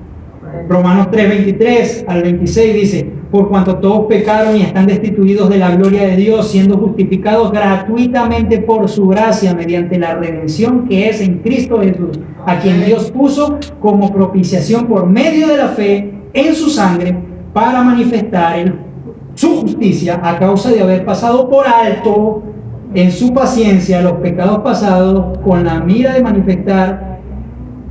Romanos 3:23 al 26 dice: por cuanto todos pecaron y están destituidos de la gloria de Dios, siendo justificados gratuitamente por su gracia mediante la redención que es en Cristo Jesús, a quien Dios puso como propiciación por medio de la fe en su sangre para manifestar su justicia a causa de haber pasado por alto en su paciencia los pecados pasados, con la mira de manifestar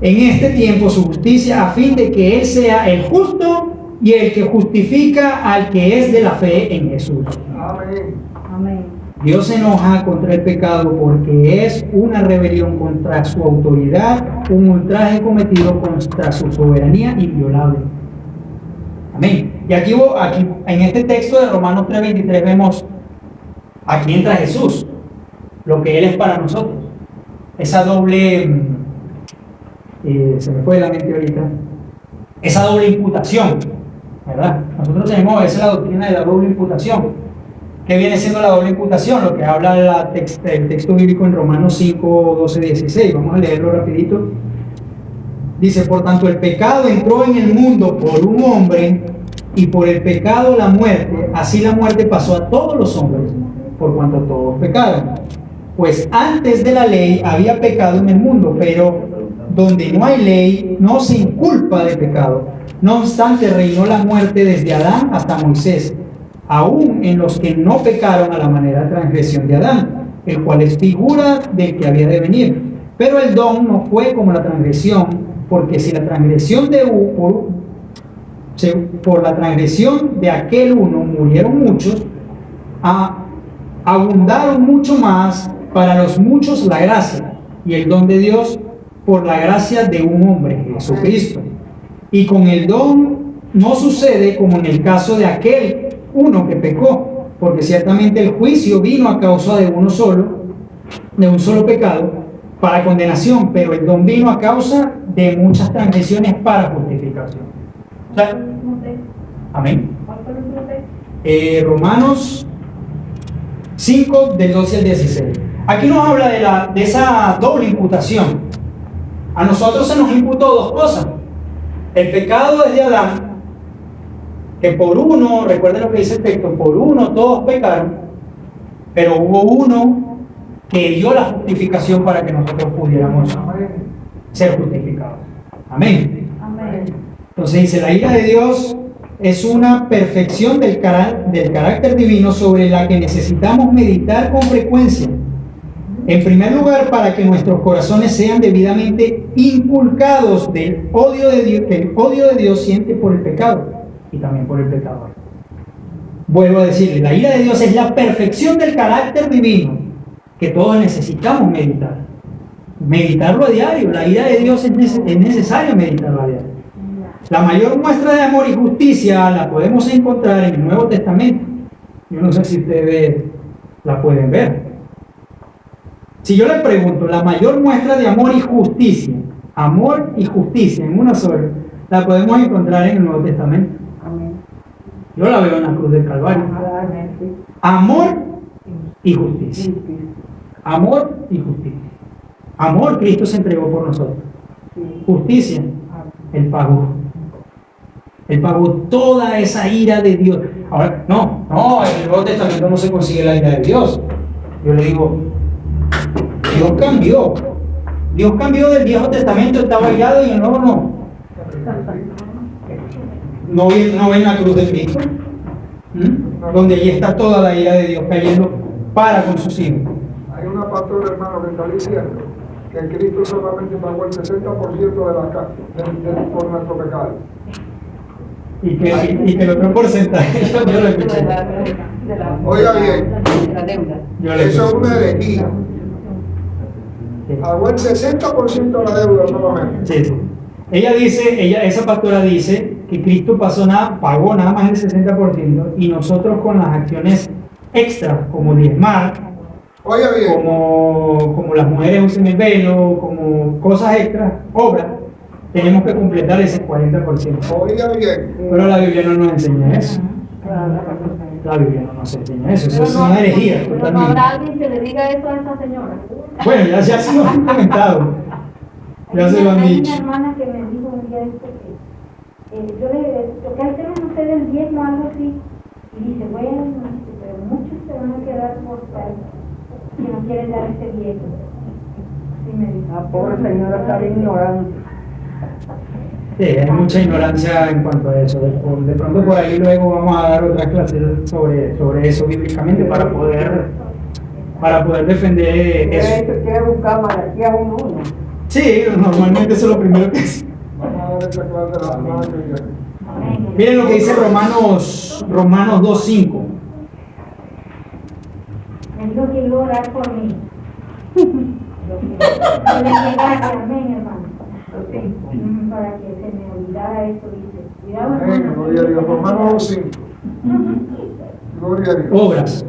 en este tiempo su justicia, a fin de que Él sea el justo y el que justifica al que es de la fe en Jesús. Amén. Amén. Dios se enoja contra el pecado porque es una rebelión contra su autoridad, un ultraje cometido contra su soberanía inviolable. Amén. Y aquí en este texto de Romanos 3:23 vemos, aquí entra Jesús, lo que Él es para nosotros. Esa doble, se me fue de la mente ahorita, esa doble imputación, ¿verdad? Nosotros tenemos a veces la doctrina de la doble imputación. ¿Qué viene siendo la doble imputación? Lo que habla el texto bíblico en Romanos 5:12-16. Vamos a leerlo rapidito. Dice: por tanto el pecado entró en el mundo por un hombre, y por el pecado la muerte, así la muerte pasó a todos los hombres, por cuanto todos pecaron. Pues antes de la ley había pecado en el mundo, pero donde no hay ley no se inculpa de pecado. No obstante, reinó la muerte desde Adán hasta Moisés, aún en los que no pecaron a la manera de transgresión de Adán, el cual es figura del que había de venir. Pero el don no fue como la transgresión, porque si la transgresión por la transgresión de aquel uno murieron muchos, abundaron mucho más para los muchos la gracia y el don de Dios por la gracia de un hombre, Jesucristo. Y con el don no sucede como en el caso de aquel uno que pecó, porque ciertamente el juicio vino a causa de un solo pecado para condenación, pero el don vino a causa de muchas transgresiones para justificación. O sea, amén. Romanos 5, del 12 al 16. Aquí nos habla de esa doble imputación. A nosotros se nos imputó dos cosas: el pecado desde Adán, que por uno, recuerden lo que dice el texto, por uno todos pecaron, pero hubo uno que dio la justificación para que nosotros pudiéramos ser justificados. Amén. Amén. Entonces dice, la ira de Dios es una perfección del carácter divino sobre la que necesitamos meditar con frecuencia. En primer lugar, para que nuestros corazones sean debidamente inculcados del odio de Dios, que el odio de Dios siente por el pecado y también por el pecador. Vuelvo a decirle, la ira de Dios es la perfección del carácter divino que todos necesitamos meditar. Meditarlo a diario. La ira de Dios es necesario meditarlo a diario. La mayor muestra de amor y justicia la podemos encontrar en el Nuevo Testamento. Yo no sé si ustedes la pueden ver. Si yo le pregunto, la mayor muestra de amor y justicia en una sola, la podemos encontrar en el Nuevo Testamento. Yo la veo en la cruz del Calvario. Amor y justicia. Amor y justicia. Amor, Cristo se entregó por nosotros. Justicia, Él pagó. Él pagó toda esa ira de Dios. Ahora, no, en el Nuevo Testamento no se consigue la ira de Dios. Yo le digo, Dios cambió. Dios cambió del Viejo Testamento, estaba airado, y el Nuevo no. ¿No ven la cruz de Cristo? Donde allí está toda la ira de Dios cayendo para con sus hijos. Hay una pastora, hermano, que está diciendo que Cristo solamente pagó el 60% por nuestro pecado. Y que el otro porcentaje, yo lo escuché. Oiga bien, La deuda. Yo le eso es escuché. una herejía. Pagó el 60% de la deuda solamente. Sí, sí. Esa pastora dice que Cristo pagó nada más el 60% y nosotros con las acciones extras, como diezmar, Oiga bien, como las mujeres usen el velo, como cosas extras, obras, tenemos que completar ese 40%. oiga bien. Pero la Biblia no nos enseña eso. La Biblia no nos enseña eso. Eso es una herejía Pero no totalmente. habrá alguien que le diga eso a esa señora. Bueno, ya se lo han comentado. Ya se lo han Hay dicho. una hermana que me dijo un día esto que yo le toqué el tema, no sé, del diezmo o algo así, y dice, bueno, pero muchos se van a quedar por tal, que no quieren dar ese diezmo. Así me dijo. La pobre señora está bien ignorante. Sí, hay mucha ignorancia en cuanto a eso. De pronto por ahí luego vamos a dar otras clases sobre eso bíblicamente para poder defender eso. Quiere buscar monarquía uno. Sí, normalmente eso es lo primero que hace. Vamos a dar esa clase de la semana que viene. Amén. Miren lo que dice Romanos 2:5. Me dijo que iba a orar por mí. Yo le dije, gracias, amén, hermano. Para que se me olvidara eso, dice. Cuidado, Amén, hermano. gloria a Dios. Romanos 5. Gloria a Dios.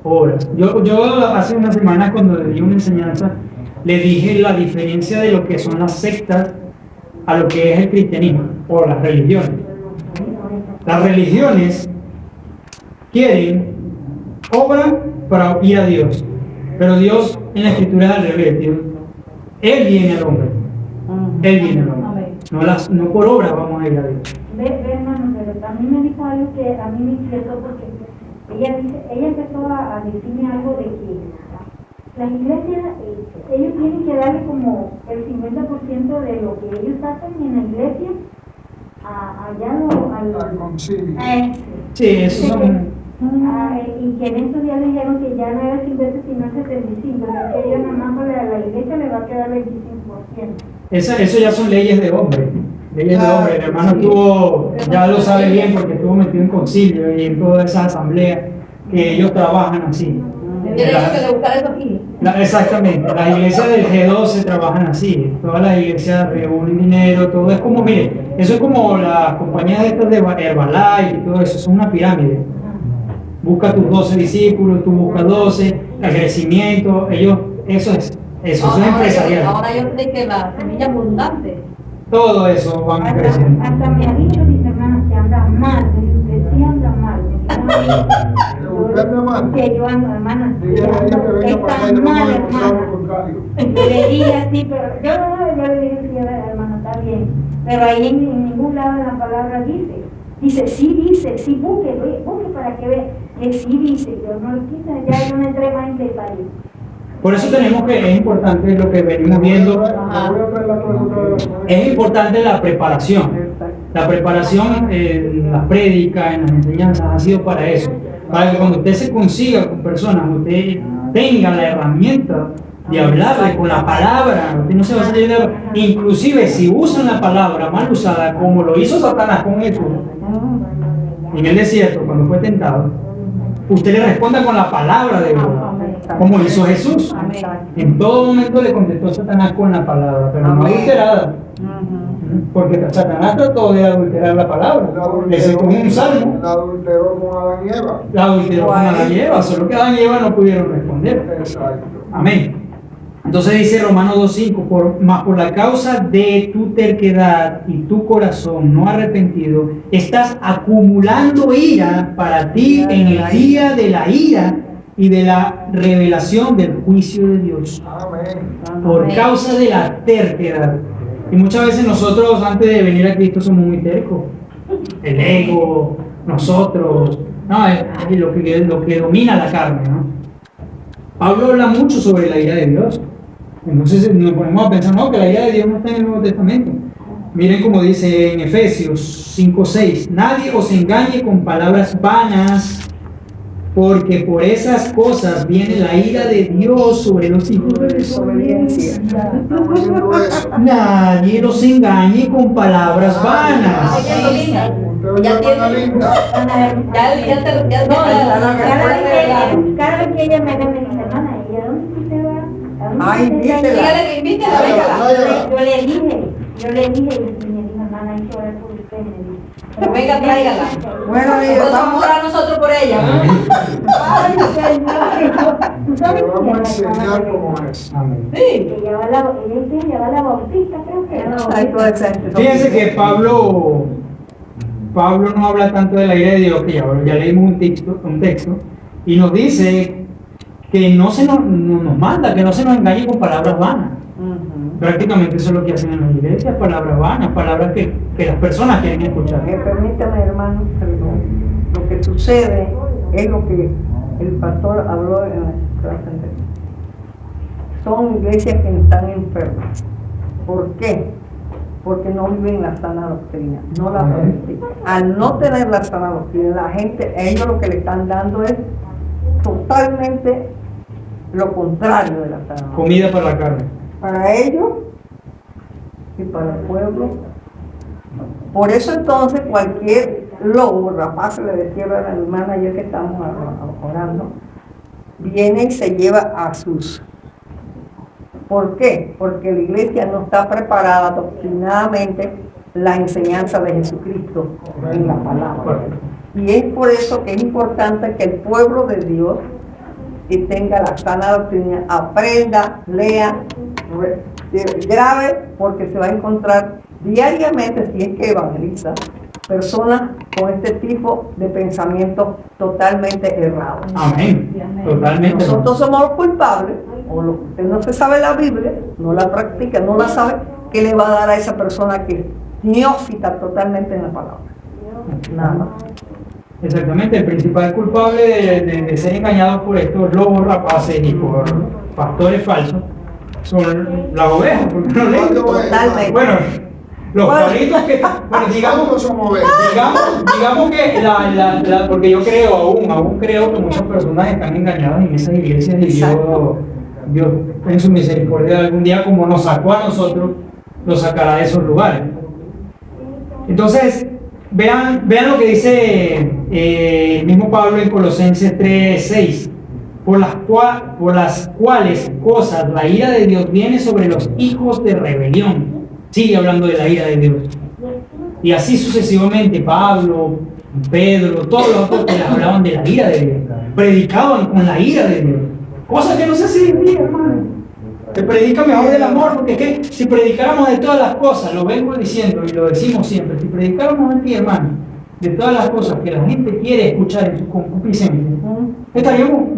Obras. Yo hace una semana cuando le di una enseñanza, le dije la diferencia de lo que son las sectas a lo que es el cristianismo o las religiones. Las religiones quieren obra para ir a Dios, pero Dios en la escritura es al revés. Él viene al hombre. Él viene al hombre. No por obra vamos a ir a Dios. Ve, hermano, pero a mí me dijo algo que a mí me inquietó porque ella empezó a decirme algo de que las iglesias, ellos tienen que darle como el 50% de lo que ellos hacen en la iglesia Al concilio. Sí, eso son. y que en estos días dijeron que ya no era 50 sino 75, o sea que ellos nada más a la iglesia le va a quedar 25%. Eso ya son leyes de hombre. Leyes de hombre. El hermano estuvo, ya lo sabe bien porque estuvo metido en concilio y en todas esas asambleas que ellos trabajan así. Tiene que le buscar eso aquí. Exactamente, las iglesias del G12 trabajan así, todas las iglesias reúnen dinero, todo es como, mire, eso es como las compañías estas de Herbalife y todo eso, es una pirámide. Busca tus 12 discípulos, tú buscas 12, el crecimiento, eso es empresarial. Ahora yo sé que la semilla abundante. Todo eso van creciendo. Hasta me ha dicho mis hermanas que anda mal, que sí anda mal. ¿Usted anda mal? Que yo ando, hermana, Dígale a ella que venga para acá y está no vamos mal, a encontrar hermana. lo contrario. Le dije así, pero yo le dije, sí, hermano, está bien. Pero ahí en ningún lado de la palabra dice, sí, busque para que vea. Que sí dice, yo no lo quise, ya yo no entré más en detalle. Por eso es importante lo que venimos viendo, Le voy a traer la clase otra vez. es importante la preparación. La preparación en las prédicas, en las enseñanzas, ha sido para eso. Para que cuando usted se consiga con personas, usted tenga la herramienta de hablarle con la palabra, usted no se va a salir de... Inclusive si usan la palabra mal usada, como lo hizo Satanás con Jesús, en el desierto, cuando fue tentado, usted le responda con la palabra de Dios, como hizo Jesús. En todo momento le contestó Satanás con la palabra, pero no adulterada. Porque Satanás trató de adulterar la palabra. Le sacó un salmo. La adulteró con Adán y Eva. La adulteró con Adán y Eva, solo que Adán y Eva no pudieron responder. Exacto. Amén. Entonces dice Romanos 2:5, mas por la causa de tu terquedad y tu corazón no arrepentido, estás acumulando ira para ti en el día de la ira y de la revelación del juicio de Dios. Amén. Por causa de la terquedad. Y muchas veces nosotros antes de venir a Cristo somos muy tercos. El ego, nosotros, no, es lo que domina la carne, ¿no? Pablo habla mucho sobre la ira de Dios. Entonces nos ponemos a pensar, no, que la ira de Dios no está en el Nuevo Testamento. Miren como dice en Efesios 5:6, nadie os engañe con palabras vanas, porque por esas cosas viene la ira de Dios sobre los hijos de desobediencia. Estamos haciendo eso. Nadie los engañe con palabras vanas. Usted Ya es tiene- una linda. Cada vez que ella me ve, me dice, hermana, ¿y a dónde usted va? ¿A Ay, invítela. Dígale que invite a la Yo le dije, y me dijo, hermana, hay que orar por usted, me dijo. Pero venga, tráigala. Bueno, mire, Vamos a vamos orar nosotros por ella. Ay, Señor. ¿Tú sabes Pero vamos a quién es la enseñar hermana cómo que- es. Amén. Sí. ella va a la bautista, creo que era la Ay, toda bautista. esa gente. Fíjense que Pablo no habla tanto de la ira de Dios, que ya leímos un texto, y nos dice que no nos manda, que no se nos engañe con palabras vanas. Ujú. Prácticamente eso es lo que hacen en las iglesias, palabras vanas, palabras que las personas quieren escuchar. Permítame, hermano, perdón. Lo que sucede es lo que el pastor habló en la clase anterior. Son iglesias que están enfermas. ¿Por qué? Porque no viven la sana doctrina, no la practican. Al no tener la sana doctrina, la gente, ellos lo que le están dando es totalmente lo contrario de la sana doctrina. Comida para la carne. Para ellos y para el pueblo. Por eso entonces cualquier lobo, rapaz, se le decía a la hermana ayer que estamos orando, viene y se lleva a sus. ¿Por qué? Porque la iglesia no está preparada doctrinadamente la enseñanza de Jesucristo en la palabra. Y es por eso que es importante que el pueblo de Dios que tenga la sana doctrina aprenda, lea, grave, porque se va a encontrar diariamente, si es que evangeliza, personas con este tipo de pensamientos totalmente errados. Amén. Totalmente. Nosotros somos los culpables, o los que usted no se sabe la Biblia, no la practica, no la sabe, ¿qué le va a dar a esa persona que es neófita totalmente en la palabra? Nada. Exactamente, el principal culpable de ser engañados por estos lobos rapaces y por pastores falsos son las ovejas, porque no leen. Totalmente. Bueno, los Bueno. cabritos que, bueno, Todos somos ovejas. digamos que porque yo creo aún creo que muchas personas están engañadas en esas iglesias y Dios en su misericordia algún día como nos sacó a nosotros, nos sacará de esos lugares. Entonces, vean lo que dice el mismo Pablo en Colosenses 3:6, por las cuales cosas la ira de Dios viene sobre los hijos de rebelión. Sigue hablando de la ira de Dios. Y así sucesivamente, Pablo, Pedro, todos los apóstoles hablaban de la ira de Dios, predicaban con la ira de Dios, cosas que no se hace hoy en día, hermano. Se predica mejor del amor, porque es que si predicáramos de todas las cosas, lo vengo diciendo y lo decimos siempre, si predicáramos aquí, hermano, de todas las cosas que la gente quiere escuchar en su concupiscencia,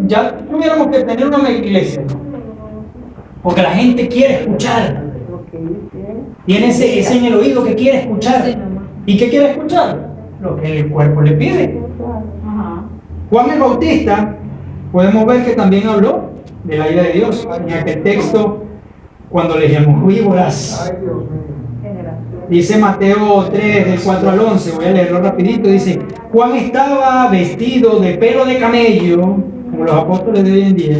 ya tuviéramos que tener una mega iglesia, ¿no? Porque la gente quiere escuchar, tiene ese en el oído que quiere escuchar. ¿Y qué quiere escuchar? Lo que el cuerpo le pide. Ajá. Juan el Bautista, podemos ver que también habló de la ira de Dios en aquel texto cuando le llamó víboras. Ay, Dios mío. Generación. Dice Mateo 3, del 4 al 11, voy a leerlo rapidito, dice: Juan estaba vestido de pelo de camello, como los apóstoles de hoy en día,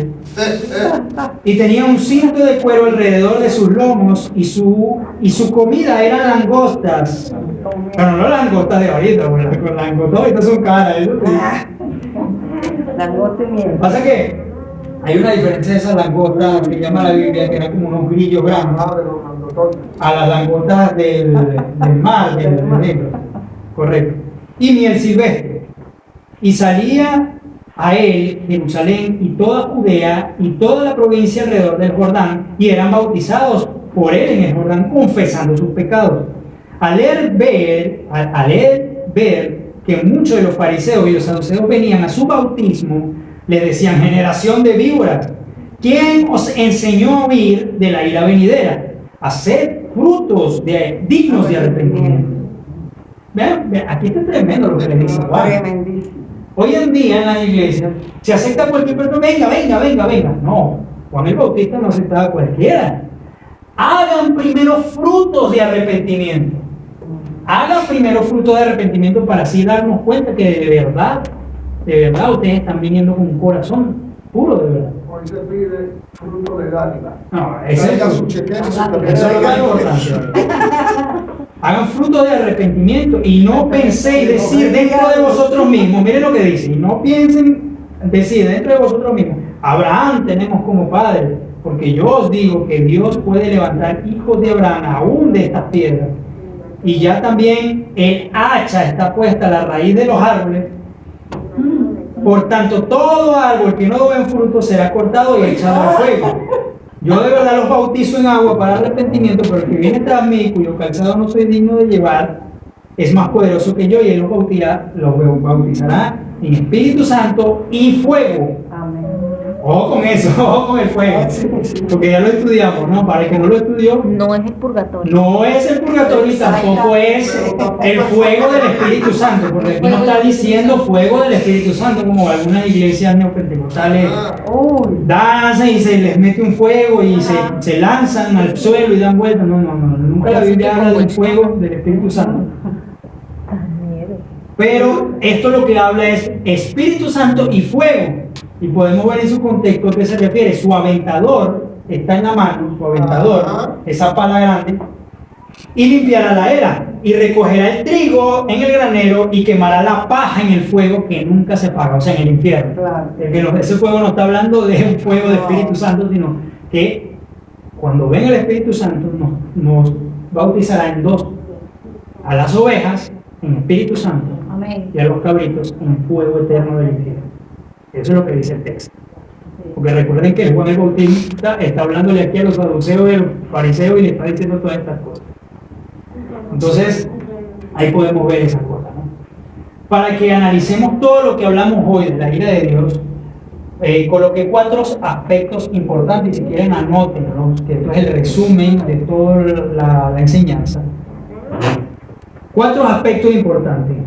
y tenía un cinto de cuero alrededor de sus lomos, y su comida eran langostas. Pero no langostas de ahorita, porque las langostas ahorita son caras. Eso sí. Langosta y miel. Pasa que hay una diferencia de esas langostas que llama la Biblia, que eran como unos grillos grandes, Ah, de los grandotones. a las langostas del mar, del Negro. Correcto. Y miel silvestre. Y salía a él Jerusalén y toda Judea y toda la provincia alrededor del Jordán, y eran bautizados por él en el Jordán, confesando sus pecados. Al él ver que muchos de los fariseos y los saduceos venían a su bautismo, le decían: generación de víboras, ¿quién os enseñó a huir de la ira venidera? Hacer frutos dignos de arrepentimiento. Vean, aquí está tremendo lo que le dice Juan. Tremendísimo. Hoy en día en las iglesias se acepta cualquier persona, venga. No, Juan el Bautista no aceptaba a cualquiera. Hagan primero frutos de arrepentimiento. Hagan primero frutos de arrepentimiento para así darnos cuenta que de verdad ustedes están viniendo con un corazón puro de verdad. Hoy se pide fruto de dádiva. No, ese Traiga es su chequera y su eso es tarjeta lo de más crédito. importante. Hagan fruto de arrepentimiento y no penséis decir dentro de vosotros mismos, miren lo que dice, y no piensen decir dentro de vosotros mismos: Abraham tenemos como padre. porque yo os digo que Dios puede levantar hijos de Abraham aún de estas piedras. Y ya también el hacha está puesta a la raíz de los árboles. Por tanto, todo árbol que no dé buen fruto será cortado y echado al fuego. Yo de verdad los bautizo en agua para arrepentimiento, pero el que viene tras mí, cuyo calzado no soy digno de llevar, es más poderoso que yo, y él los bautizará en Espíritu Santo y fuego. Amén. Ojo con eso, ojo con el fuego, porque ya lo estudiamos, ¿no? Para el que no lo estudió, No es el purgatorio. no es el purgatorio y tampoco es el fuego del Espíritu Santo, porque aquí no está diciendo fuego del Espíritu Santo, como algunas iglesias neopentecostales Uy, danzan y se les mete un fuego y se lanzan al suelo y dan vueltas. No, nunca la Biblia habla de un fuego del Espíritu Santo. Pero esto lo que habla es Espíritu Santo y fuego. Y podemos ver en su contexto a qué se refiere. Su aventador está en la mano, su aventador, esa pala grande, y limpiará la era, y recogerá el trigo en el granero, y quemará la paja en el fuego que nunca se apaga, o sea, en el infierno. claro. Ese fuego no está hablando de un fuego de Espíritu Santo, sino que cuando venga el Espíritu Santo nos bautizará en dos: a las ovejas en Espíritu Santo Amén. y a los cabritos en fuego eterno del infierno. Eso es lo que dice el texto. Porque recuerden que Juan el Bautista está hablándole aquí a los saduceos y a los fariseos y le está diciendo todas estas cosas. Entonces, ahí podemos ver esas cosas, ¿no? Para que analicemos todo lo que hablamos hoy de la ira de Dios, coloqué 4 aspectos importantes, y si quieren anótenlo, que esto es el resumen de toda la enseñanza. 4 aspectos importantes.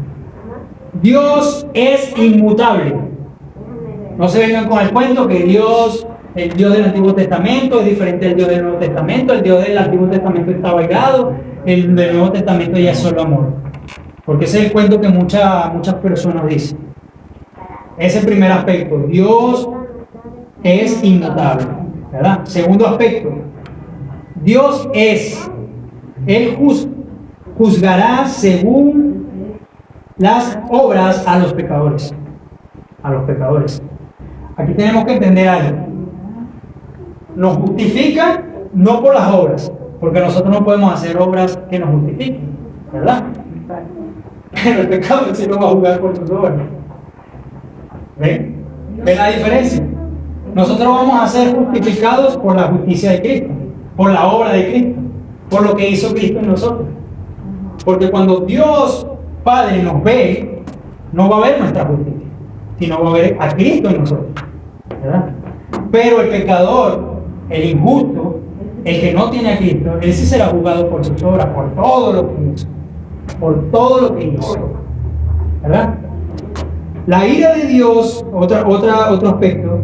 Dios es inmutable. No se vengan con el cuento que Dios, el Dios del Antiguo Testamento es diferente al Dios del Nuevo Testamento. El Dios del Antiguo Testamento está bailado, el del Nuevo Testamento ya es solo amor. Porque ese es el cuento que muchas personas dicen. Ese primer aspecto, Dios es inmutable, ¿verdad? Segundo aspecto, Dios es, Él juzgará según las obras a los pecadores. A los pecadores. Aquí tenemos que entender algo. Nos justifica no por las obras, porque nosotros no podemos hacer obras que nos justifiquen, ¿verdad? Pero el pecado sí no va a juzgar por sus obras. ¿Ven? ¿Ven la diferencia? Nosotros vamos a ser justificados por la justicia de Cristo, por la obra de Cristo, por lo que hizo Cristo en nosotros. Porque cuando Dios Padre nos ve, no va a ver nuestra justicia, sino va a ver a Cristo en nosotros, ¿verdad? Pero el pecador, el injusto, el que no tiene a Cristo, él sí será juzgado por sus obras, por todo lo que hizo, ¿verdad? La ira de Dios, otro aspecto,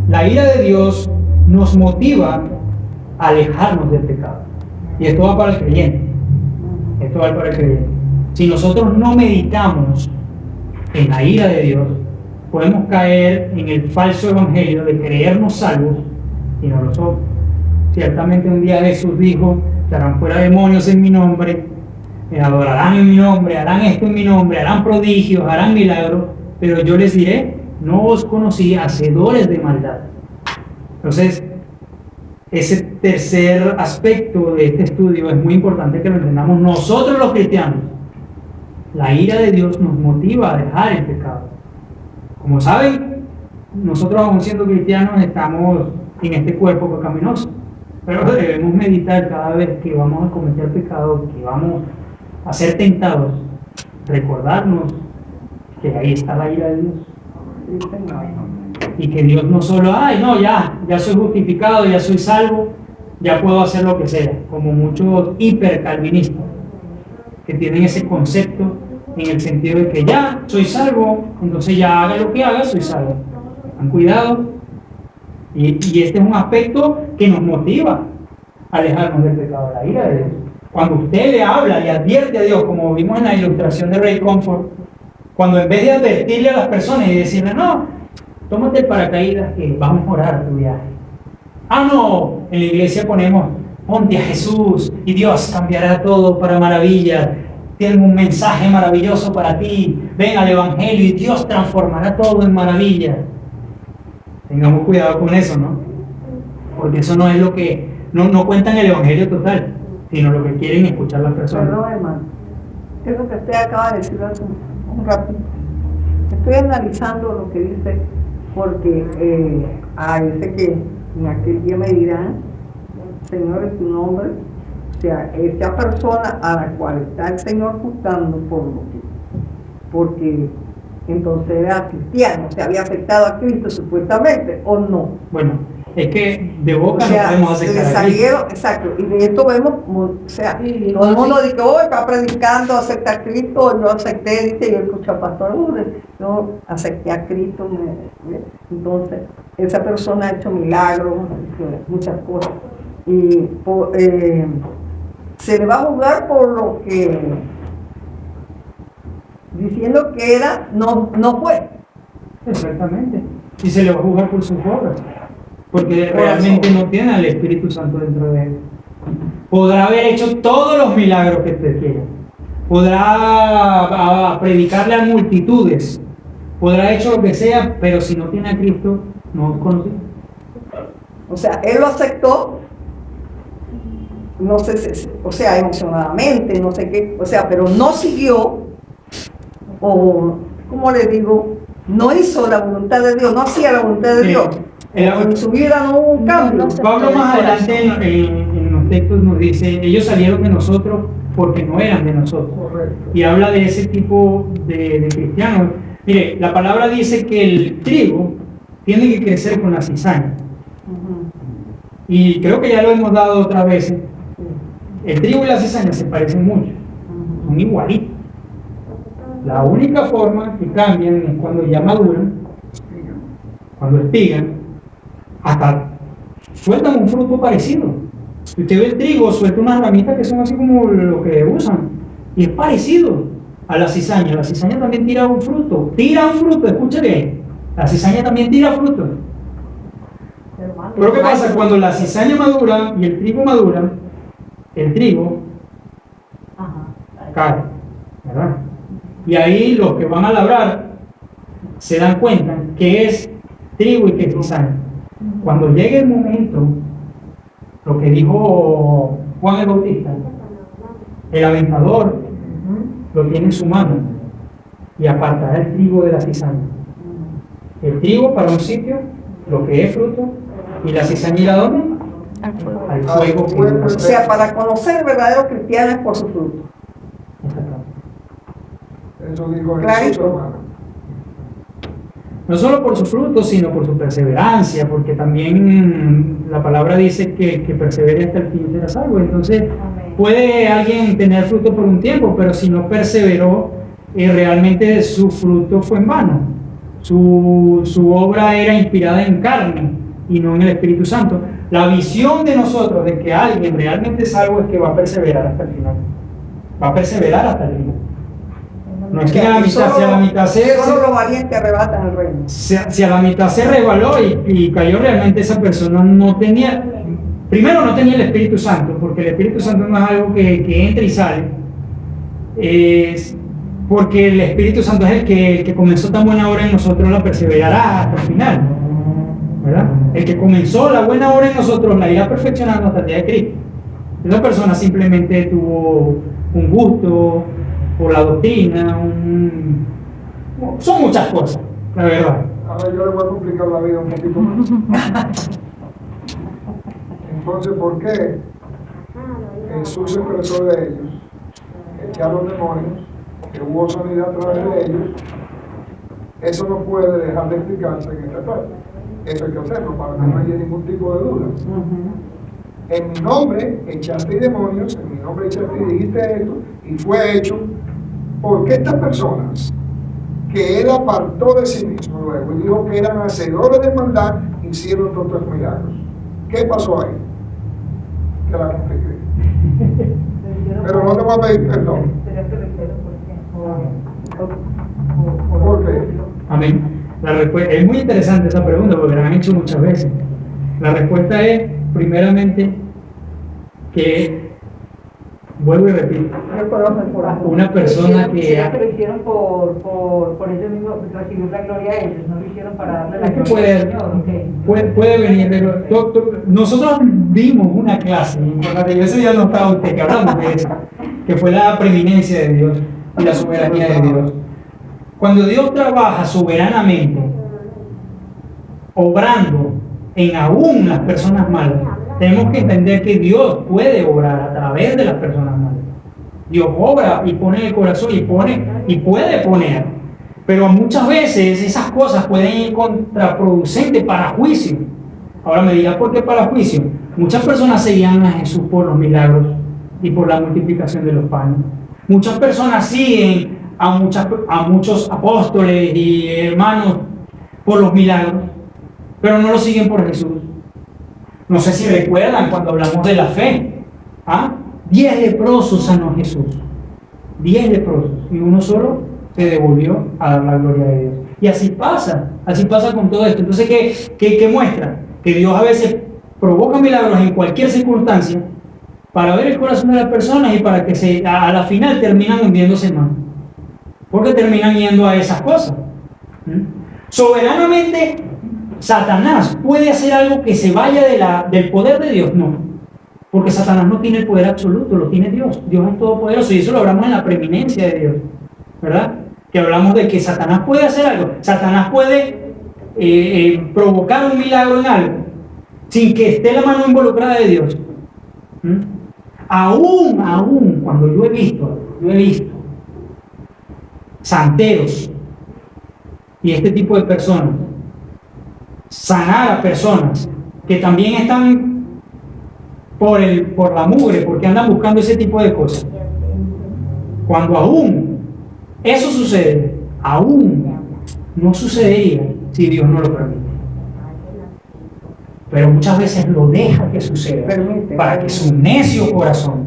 la ira de Dios nos motiva a alejarnos del pecado. Y esto va para el creyente. Si nosotros no meditamos en la ira de Dios, podemos caer en el falso evangelio de creernos salvos y no lo somos. Ciertamente un día Jesús dijo: echarán fuera demonios en mi nombre, me adorarán en mi nombre, harán esto en mi nombre, harán prodigios, harán milagros, pero yo les diré: no os conocí, hacedores de maldad. Entonces, ese tercer aspecto de este estudio es muy importante que lo entendamos nosotros los cristianos. La ira de Dios nos motiva a dejar el pecado. Como saben, nosotros aún siendo cristianos estamos en este cuerpo pecaminoso, pero debemos meditar cada vez que vamos a cometer pecado, que vamos a ser tentados, recordarnos que ahí está la ira de Dios. Y que Dios no solo, ya soy justificado, ya soy salvo, ya puedo hacer lo que sea, como muchos hipercalvinistas que tienen ese concepto en el sentido de que ya soy salvo, entonces ya haga lo que haga, soy salvo. Han cuidado. Y este es un aspecto que nos motiva a alejarnos del pecado, la ira de Dios. Cuando usted le habla y advierte a Dios, como vimos en la ilustración de Ray Comfort, cuando en vez de advertirle a las personas y decirle: no, tómate el paracaídas que va a mejorar tu viaje. No, en la iglesia ponemos: ponte a Jesús y Dios cambiará todo para maravilla. Tiene un mensaje maravilloso para ti. Ven al Evangelio y Dios transformará todo en maravilla. Tengamos cuidado con eso, ¿no? porque eso no es lo que, no cuentan el evangelio total, sino lo que quieren escuchar las personas. Perdón, hermano. Es lo que usted acaba de decir hace un ratito. Estoy analizando lo que dice, porque dice que en aquel día me dirán, Señor, es tu nombre. O sea, esa persona a la cual está el Señor juzgando porque entonces era cristiano, se había aceptado a Cristo supuestamente, o no. Bueno, es que de boca O sea, no podemos le aceptar a Cristo. salieron, exacto, y de esto vemos, o sea, Sí, todo el sí. mundo dice, oh, está predicando, acepta a Cristo, yo acepté, dice, yo escucho al pastor Lourdes, yo acepté a Cristo, entonces, esa persona ha hecho milagros, muchas cosas, y se le va a juzgar por lo que, diciendo que era, no fue. Exactamente. Y se le va a juzgar por sus obras, porque Por realmente eso. no tiene al Espíritu Santo dentro de él. Podrá haber hecho todos los milagros que usted quiera, podrá predicarle a multitudes, podrá haber hecho lo que sea, pero si no tiene a Cristo, no es conocido. O sea, él lo aceptó, no sé, o sea, emocionadamente, no sé qué, o sea, pero no siguió, o, como le digo, no hizo la voluntad de Dios, no hacía la voluntad de Sí. Dios. En su vida no hubo un cambio. No, no. Pablo más adelante en los textos nos dice, ellos salieron de nosotros porque no eran de nosotros. Correcto. Y habla de ese tipo de cristianos. Mire, la palabra dice que el trigo tiene que crecer con la cizaña. Ujú. Y creo que ya lo hemos dado otra vez. El trigo y la cizaña se parecen mucho, son igualitos. La única forma que cambian es cuando ya maduran, cuando espigan, hasta sueltan un fruto parecido. Si usted ve el trigo, suelta unas ramitas que son así como lo que usan, y es parecido a la cizaña. La cizaña también tira un fruto, escuche bien, la cizaña también tira fruto. Pero ¿qué pasa? Cuando la cizaña madura y el trigo madura, el trigo cae, ¿verdad? Y ahí los que van a labrar se dan cuenta que es trigo y que es cizaña. Cuando llegue el momento, lo que dijo Juan el Bautista, el aventador lo tiene en su mano y apartará el trigo de la cizaña. El trigo para un sitio, lo que es fruto, y la cizaña ¿ir a dónde? Al fuego. O sea, para conocer verdaderos cristianos es por su fruto. Eso dijo Jesús, Clarito. hermano. No solo por su fruto, sino por su perseverancia, porque también la palabra dice que el que persevere hasta el fin será salvo. Entonces, puede alguien tener fruto por un tiempo, pero si no perseveró, realmente su fruto fue en vano. Su obra era inspirada en carne y no en el Espíritu Santo. La visión de nosotros de que alguien realmente es salvo es que va a perseverar hasta el final. Va a perseverar hasta el final. No es que a la mitad, si a la mitad Solo los valientes arrebatan el reino. si a la mitad se resbaló y cayó, realmente esa persona no tenía, primero no tenía el Espíritu Santo, porque el Espíritu Santo no es algo que entra y sale, porque el Espíritu Santo es el que comenzó tan buena obra en nosotros, la perseverará hasta el final, ¿verdad? El que comenzó la buena obra en nosotros la irá perfeccionando hasta el día de Cristo. Esa persona simplemente tuvo un gusto por la doctrina, son muchas cosas, la verdad. Ahora yo le voy a complicar la vida un poquito más. Entonces, ¿por qué Jesús se expresó de ellos, echaron demonios, que hubo sanidad a través de ellos? Eso no puede dejar de explicarse en esta parte. Eso hay que hacerlo para que no haya ningún tipo de duda. En mi nombre echaste demonios, en mi nombre echaste y dijiste esto, y fue hecho. Porque estas personas que él apartó de sí mismo luego y dijo que eran hacedores de maldad, hicieron todos los milagros. ¿Qué pasó ahí? Que la compliqué. Pero no te voy a pedir perdón. ¿Por qué? Amén. La respuesta es muy interesante esa pregunta porque la han hecho muchas veces. La respuesta es, primeramente, que vuelvo y repito, Yo conozco el corazón. una persona que Creo que lo hicieron por ellos mismos, recibir la gloria a ellos, no lo hicieron para darle la es que gloria al Señor. ¿Ok? puede venir, pero nosotros vimos una clase importante, y ese día no estaba usted, que hablamos de eso, que fue la preeminencia de Dios y la soberanía de Dios. Cuando Dios trabaja soberanamente, obrando en aún las personas malas, tenemos que entender que Dios puede obrar a través de las personas malas. Dios obra y pone en el corazón y puede poner, pero muchas veces esas cosas pueden ir contraproducentes para juicio. Ahora me dirá por qué para juicio. Muchas personas seguían a Jesús por los milagros y por la multiplicación de los panes. Muchas personas siguen a muchos apóstoles y hermanos por los milagros, pero no lo siguen por Jesús. No sé si recuerdan cuando hablamos de la fe. 10 leprosos sanó Jesús. 10 leprosos. Y uno solo se devolvió a dar la gloria de Dios. Y así pasa con todo esto. Entonces, ¿qué muestra? Que Dios a veces provoca milagros en cualquier circunstancia para ver el corazón de las personas y para que a la final terminan hundiéndose más. Porque terminan yendo a esas cosas. Soberanamente, Satanás puede hacer algo que se vaya del poder de Dios. No, porque Satanás no tiene el poder absoluto, lo tiene Dios. Dios es todopoderoso y eso lo hablamos en la preeminencia de Dios, ¿verdad? Que hablamos de que Satanás puede hacer algo. Satanás puede provocar un milagro en algo sin que esté la mano involucrada de Dios. Aún cuando yo he visto santeros y este tipo de personas sanar a personas que también están por la mugre, porque andan buscando ese tipo de cosas. Cuando aún eso sucede, aún no sucedería si Dios no lo permite. Pero muchas veces lo deja que suceda para que su necio corazón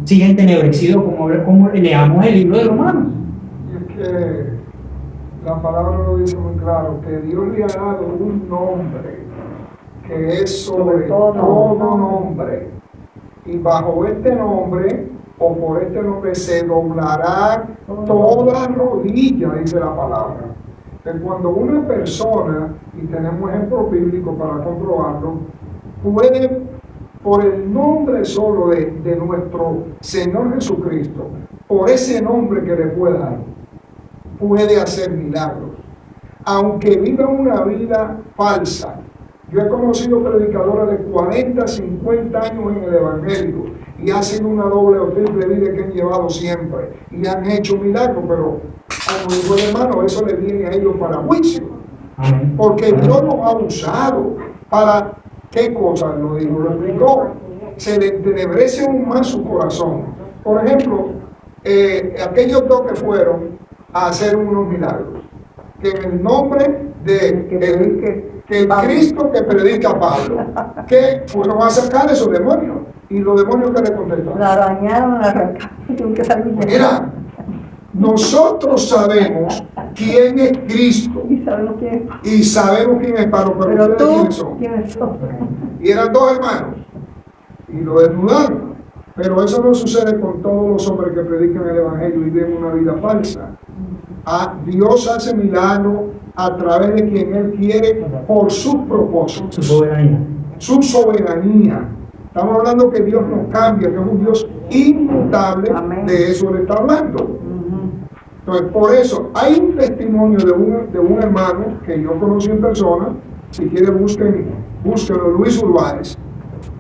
siga entenebrecido, como leamos el libro de Romanos. Y es que la palabra lo dice muy claro, que Dios le ha dado un nombre que es sobre todo nombre. Y bajo este nombre, o por este nombre, se doblará toda rodilla, dice la palabra. Que cuando una persona, y tenemos ejemplos bíblicos para comprobarlo, puede, por el nombre solo de nuestro Señor Jesucristo, por ese nombre que le puede dar, puede hacer milagros. Aunque viva una vida falsa. Yo he conocido predicadores de 40, 50 años en el Evangelio y hacen una doble o triple vida que han llevado siempre y han hecho milagros, pero como dijo el hermano, eso le viene a ellos para juicio. Porque Dios los ha usado para, ¿qué cosa? Lo dijo, lo explicó. Se le entenebrece aún más su corazón. Por ejemplo, aquellos dos que fueron a hacer unos milagros, que en el nombre de el Cristo que predica Pablo, que fueron a sacar esos demonios, y los demonios que le contestaron, La arañaron, la arrancaron, tuvieron que salir. mira, nosotros sabemos quién es Cristo Y sabemos quién es. y sabemos quién es Pablo, pero Pero ustedes quiénes tú, son. ¿quiénes son? Y eran dos hermanos y lo desnudaron. Pero eso no sucede con todos los hombres que predican el Evangelio y viven una vida falsa. Dios hace milagros a través de quien Él quiere por sus propósitos, Su soberanía. su soberanía. Estamos hablando que Dios nos cambia, que es un Dios inmutable. Amén. De eso le está hablando. Entonces, por eso, hay un testimonio de un hermano que yo conocí en persona. Si quieren, búsquenlo, Luis Urbáez,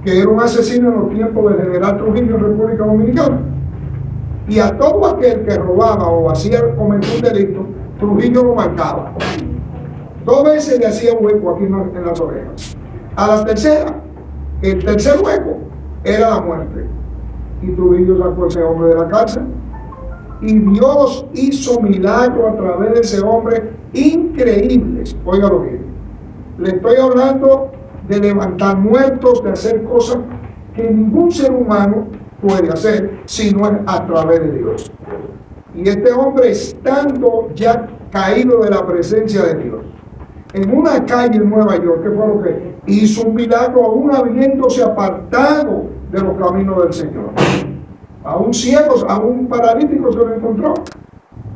que era un asesino en los tiempos del general Trujillo en República Dominicana. Y a todo aquel que robaba o cometía un delito, Trujillo lo marcaba. 2 veces le hacía un hueco aquí en las orejas. A la tercera, el tercer hueco era la muerte. Y Trujillo sacó a ese hombre de la cárcel. Y Dios hizo milagros a través de ese hombre increíbles. Óigalo bien. Le estoy hablando de levantar muertos, de hacer cosas que ningún ser humano puede hacer si no es a través de Dios. Y este hombre, estando ya caído de la presencia de Dios, en una calle en Nueva York, que fue lo que hizo un milagro aún habiéndose apartado de los caminos del Señor. A un ciego, a un paralítico se lo encontró.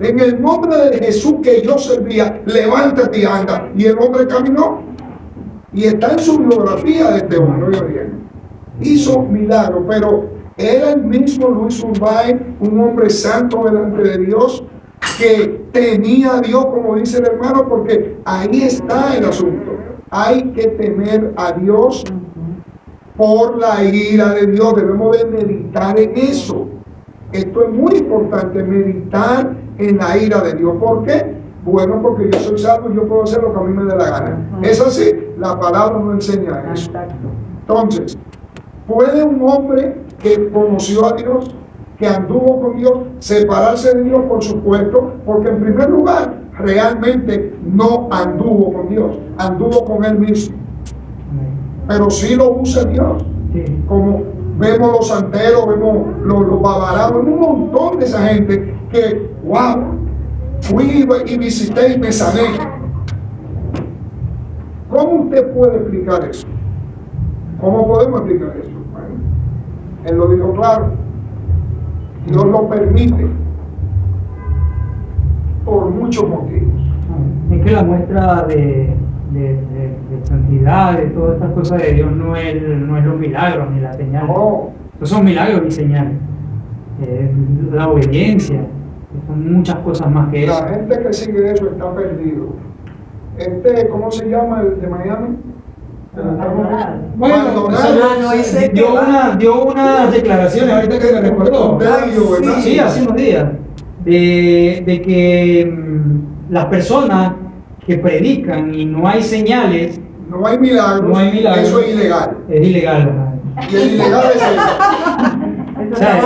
En el nombre de Jesús que yo servía, levántate y anda. Y el hombre caminó. Y está en su biografía de este hombre, oiga bien. Hizo milagros, pero era el mismo Luis Urbay, un hombre santo delante de Dios, que temía a Dios, como dice el hermano, porque ahí está el asunto. Hay que temer a Dios por la ira de Dios. Debemos de meditar en eso. Esto es muy importante, meditar en la ira de Dios. ¿Por qué? Bueno, porque yo soy salvo y yo puedo hacer lo que a mí me dé la gana. Es así, la palabra nos enseña eso. Entonces, ¿puede un hombre que conoció a Dios, que anduvo con Dios, separarse de Dios? Por supuesto, porque en primer lugar, realmente no anduvo con Dios, anduvo con él mismo. Pero sí lo usa Dios. Como vemos los santeros, vemos los babarados, vemos un montón de esa gente que, wow, fui y visité y me sané. ¿Cómo usted puede explicar eso? ¿Cómo podemos explicar eso? Bueno, él lo dijo claro. Dios lo permite por muchos motivos. Es que la muestra de santidad, de todas estas cosas de Dios, no es los milagros ni las señales. No. No son milagros ni señales. Es la obediencia. Son muchas cosas más que eso. La gente que sigue eso está perdido. ¿Cómo se llama el de Miami? Bueno, dio unas declaraciones ahorita que me recordó. Sí, hace unos días. De que las personas que predican y no hay señales, no hay milagros, eso es ilegal. Es ilegal. Y el ilegal es eso. O sea,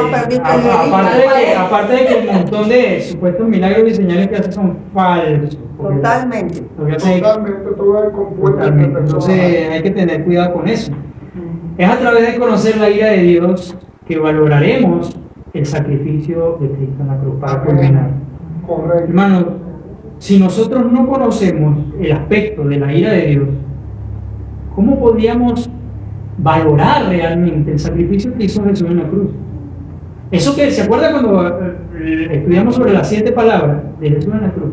aparte de que el montón de supuestos milagros y señales que hacen son falsos. Totalmente. Totalmente, todo es compuesto. Entonces hay que tener cuidado con eso. Es a través de conocer la ira de Dios que valoraremos el sacrificio de Cristo en la cruz para culminar. Correcto. Hermanos, si nosotros no conocemos el aspecto de la ira de Dios, ¿cómo podríamos valorar realmente el sacrificio que hizo Jesús en la cruz? Eso que, ¿se acuerda cuando estudiamos sobre las 7 palabras de Jesús en la cruz?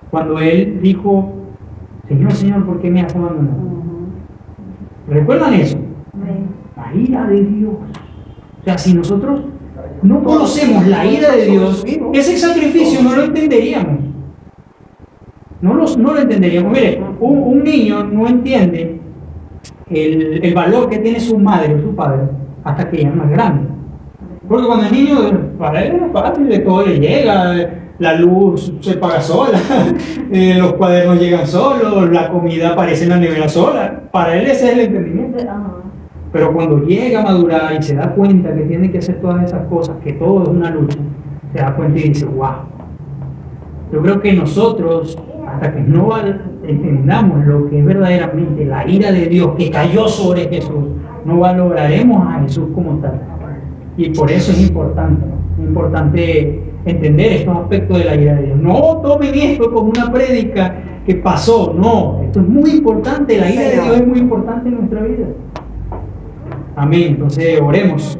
Cuando Él dijo, Señor, Señor, ¿por qué me has abandonado? ¿Recuerdan eso? La ira de Dios. O sea, si nosotros no conocemos la ira de Dios, ese sacrificio no lo entenderíamos. No lo entenderíamos. Mire, un niño no entiende el valor que tiene su madre o su padre hasta que ya es más grande. Porque cuando el niño, para él es fácil, de todo le llega, la luz se paga sola, los cuadernos llegan solos, la comida aparece en la nevera sola. Para él ese es el entendimiento. Pero cuando llega a madurar y se da cuenta que tiene que hacer todas esas cosas, que todo es una lucha, se da cuenta y dice, wow. Yo creo que nosotros, hasta que no entendamos lo que es verdaderamente la ira de Dios que cayó sobre Jesús, no valoraremos a Jesús como tal. Y por eso es importante entender estos aspectos de la ira de Dios. No tomen esto como una prédica que pasó, no, esto es muy importante, la ira de Dios es muy importante en nuestra vida. Amén, entonces oremos.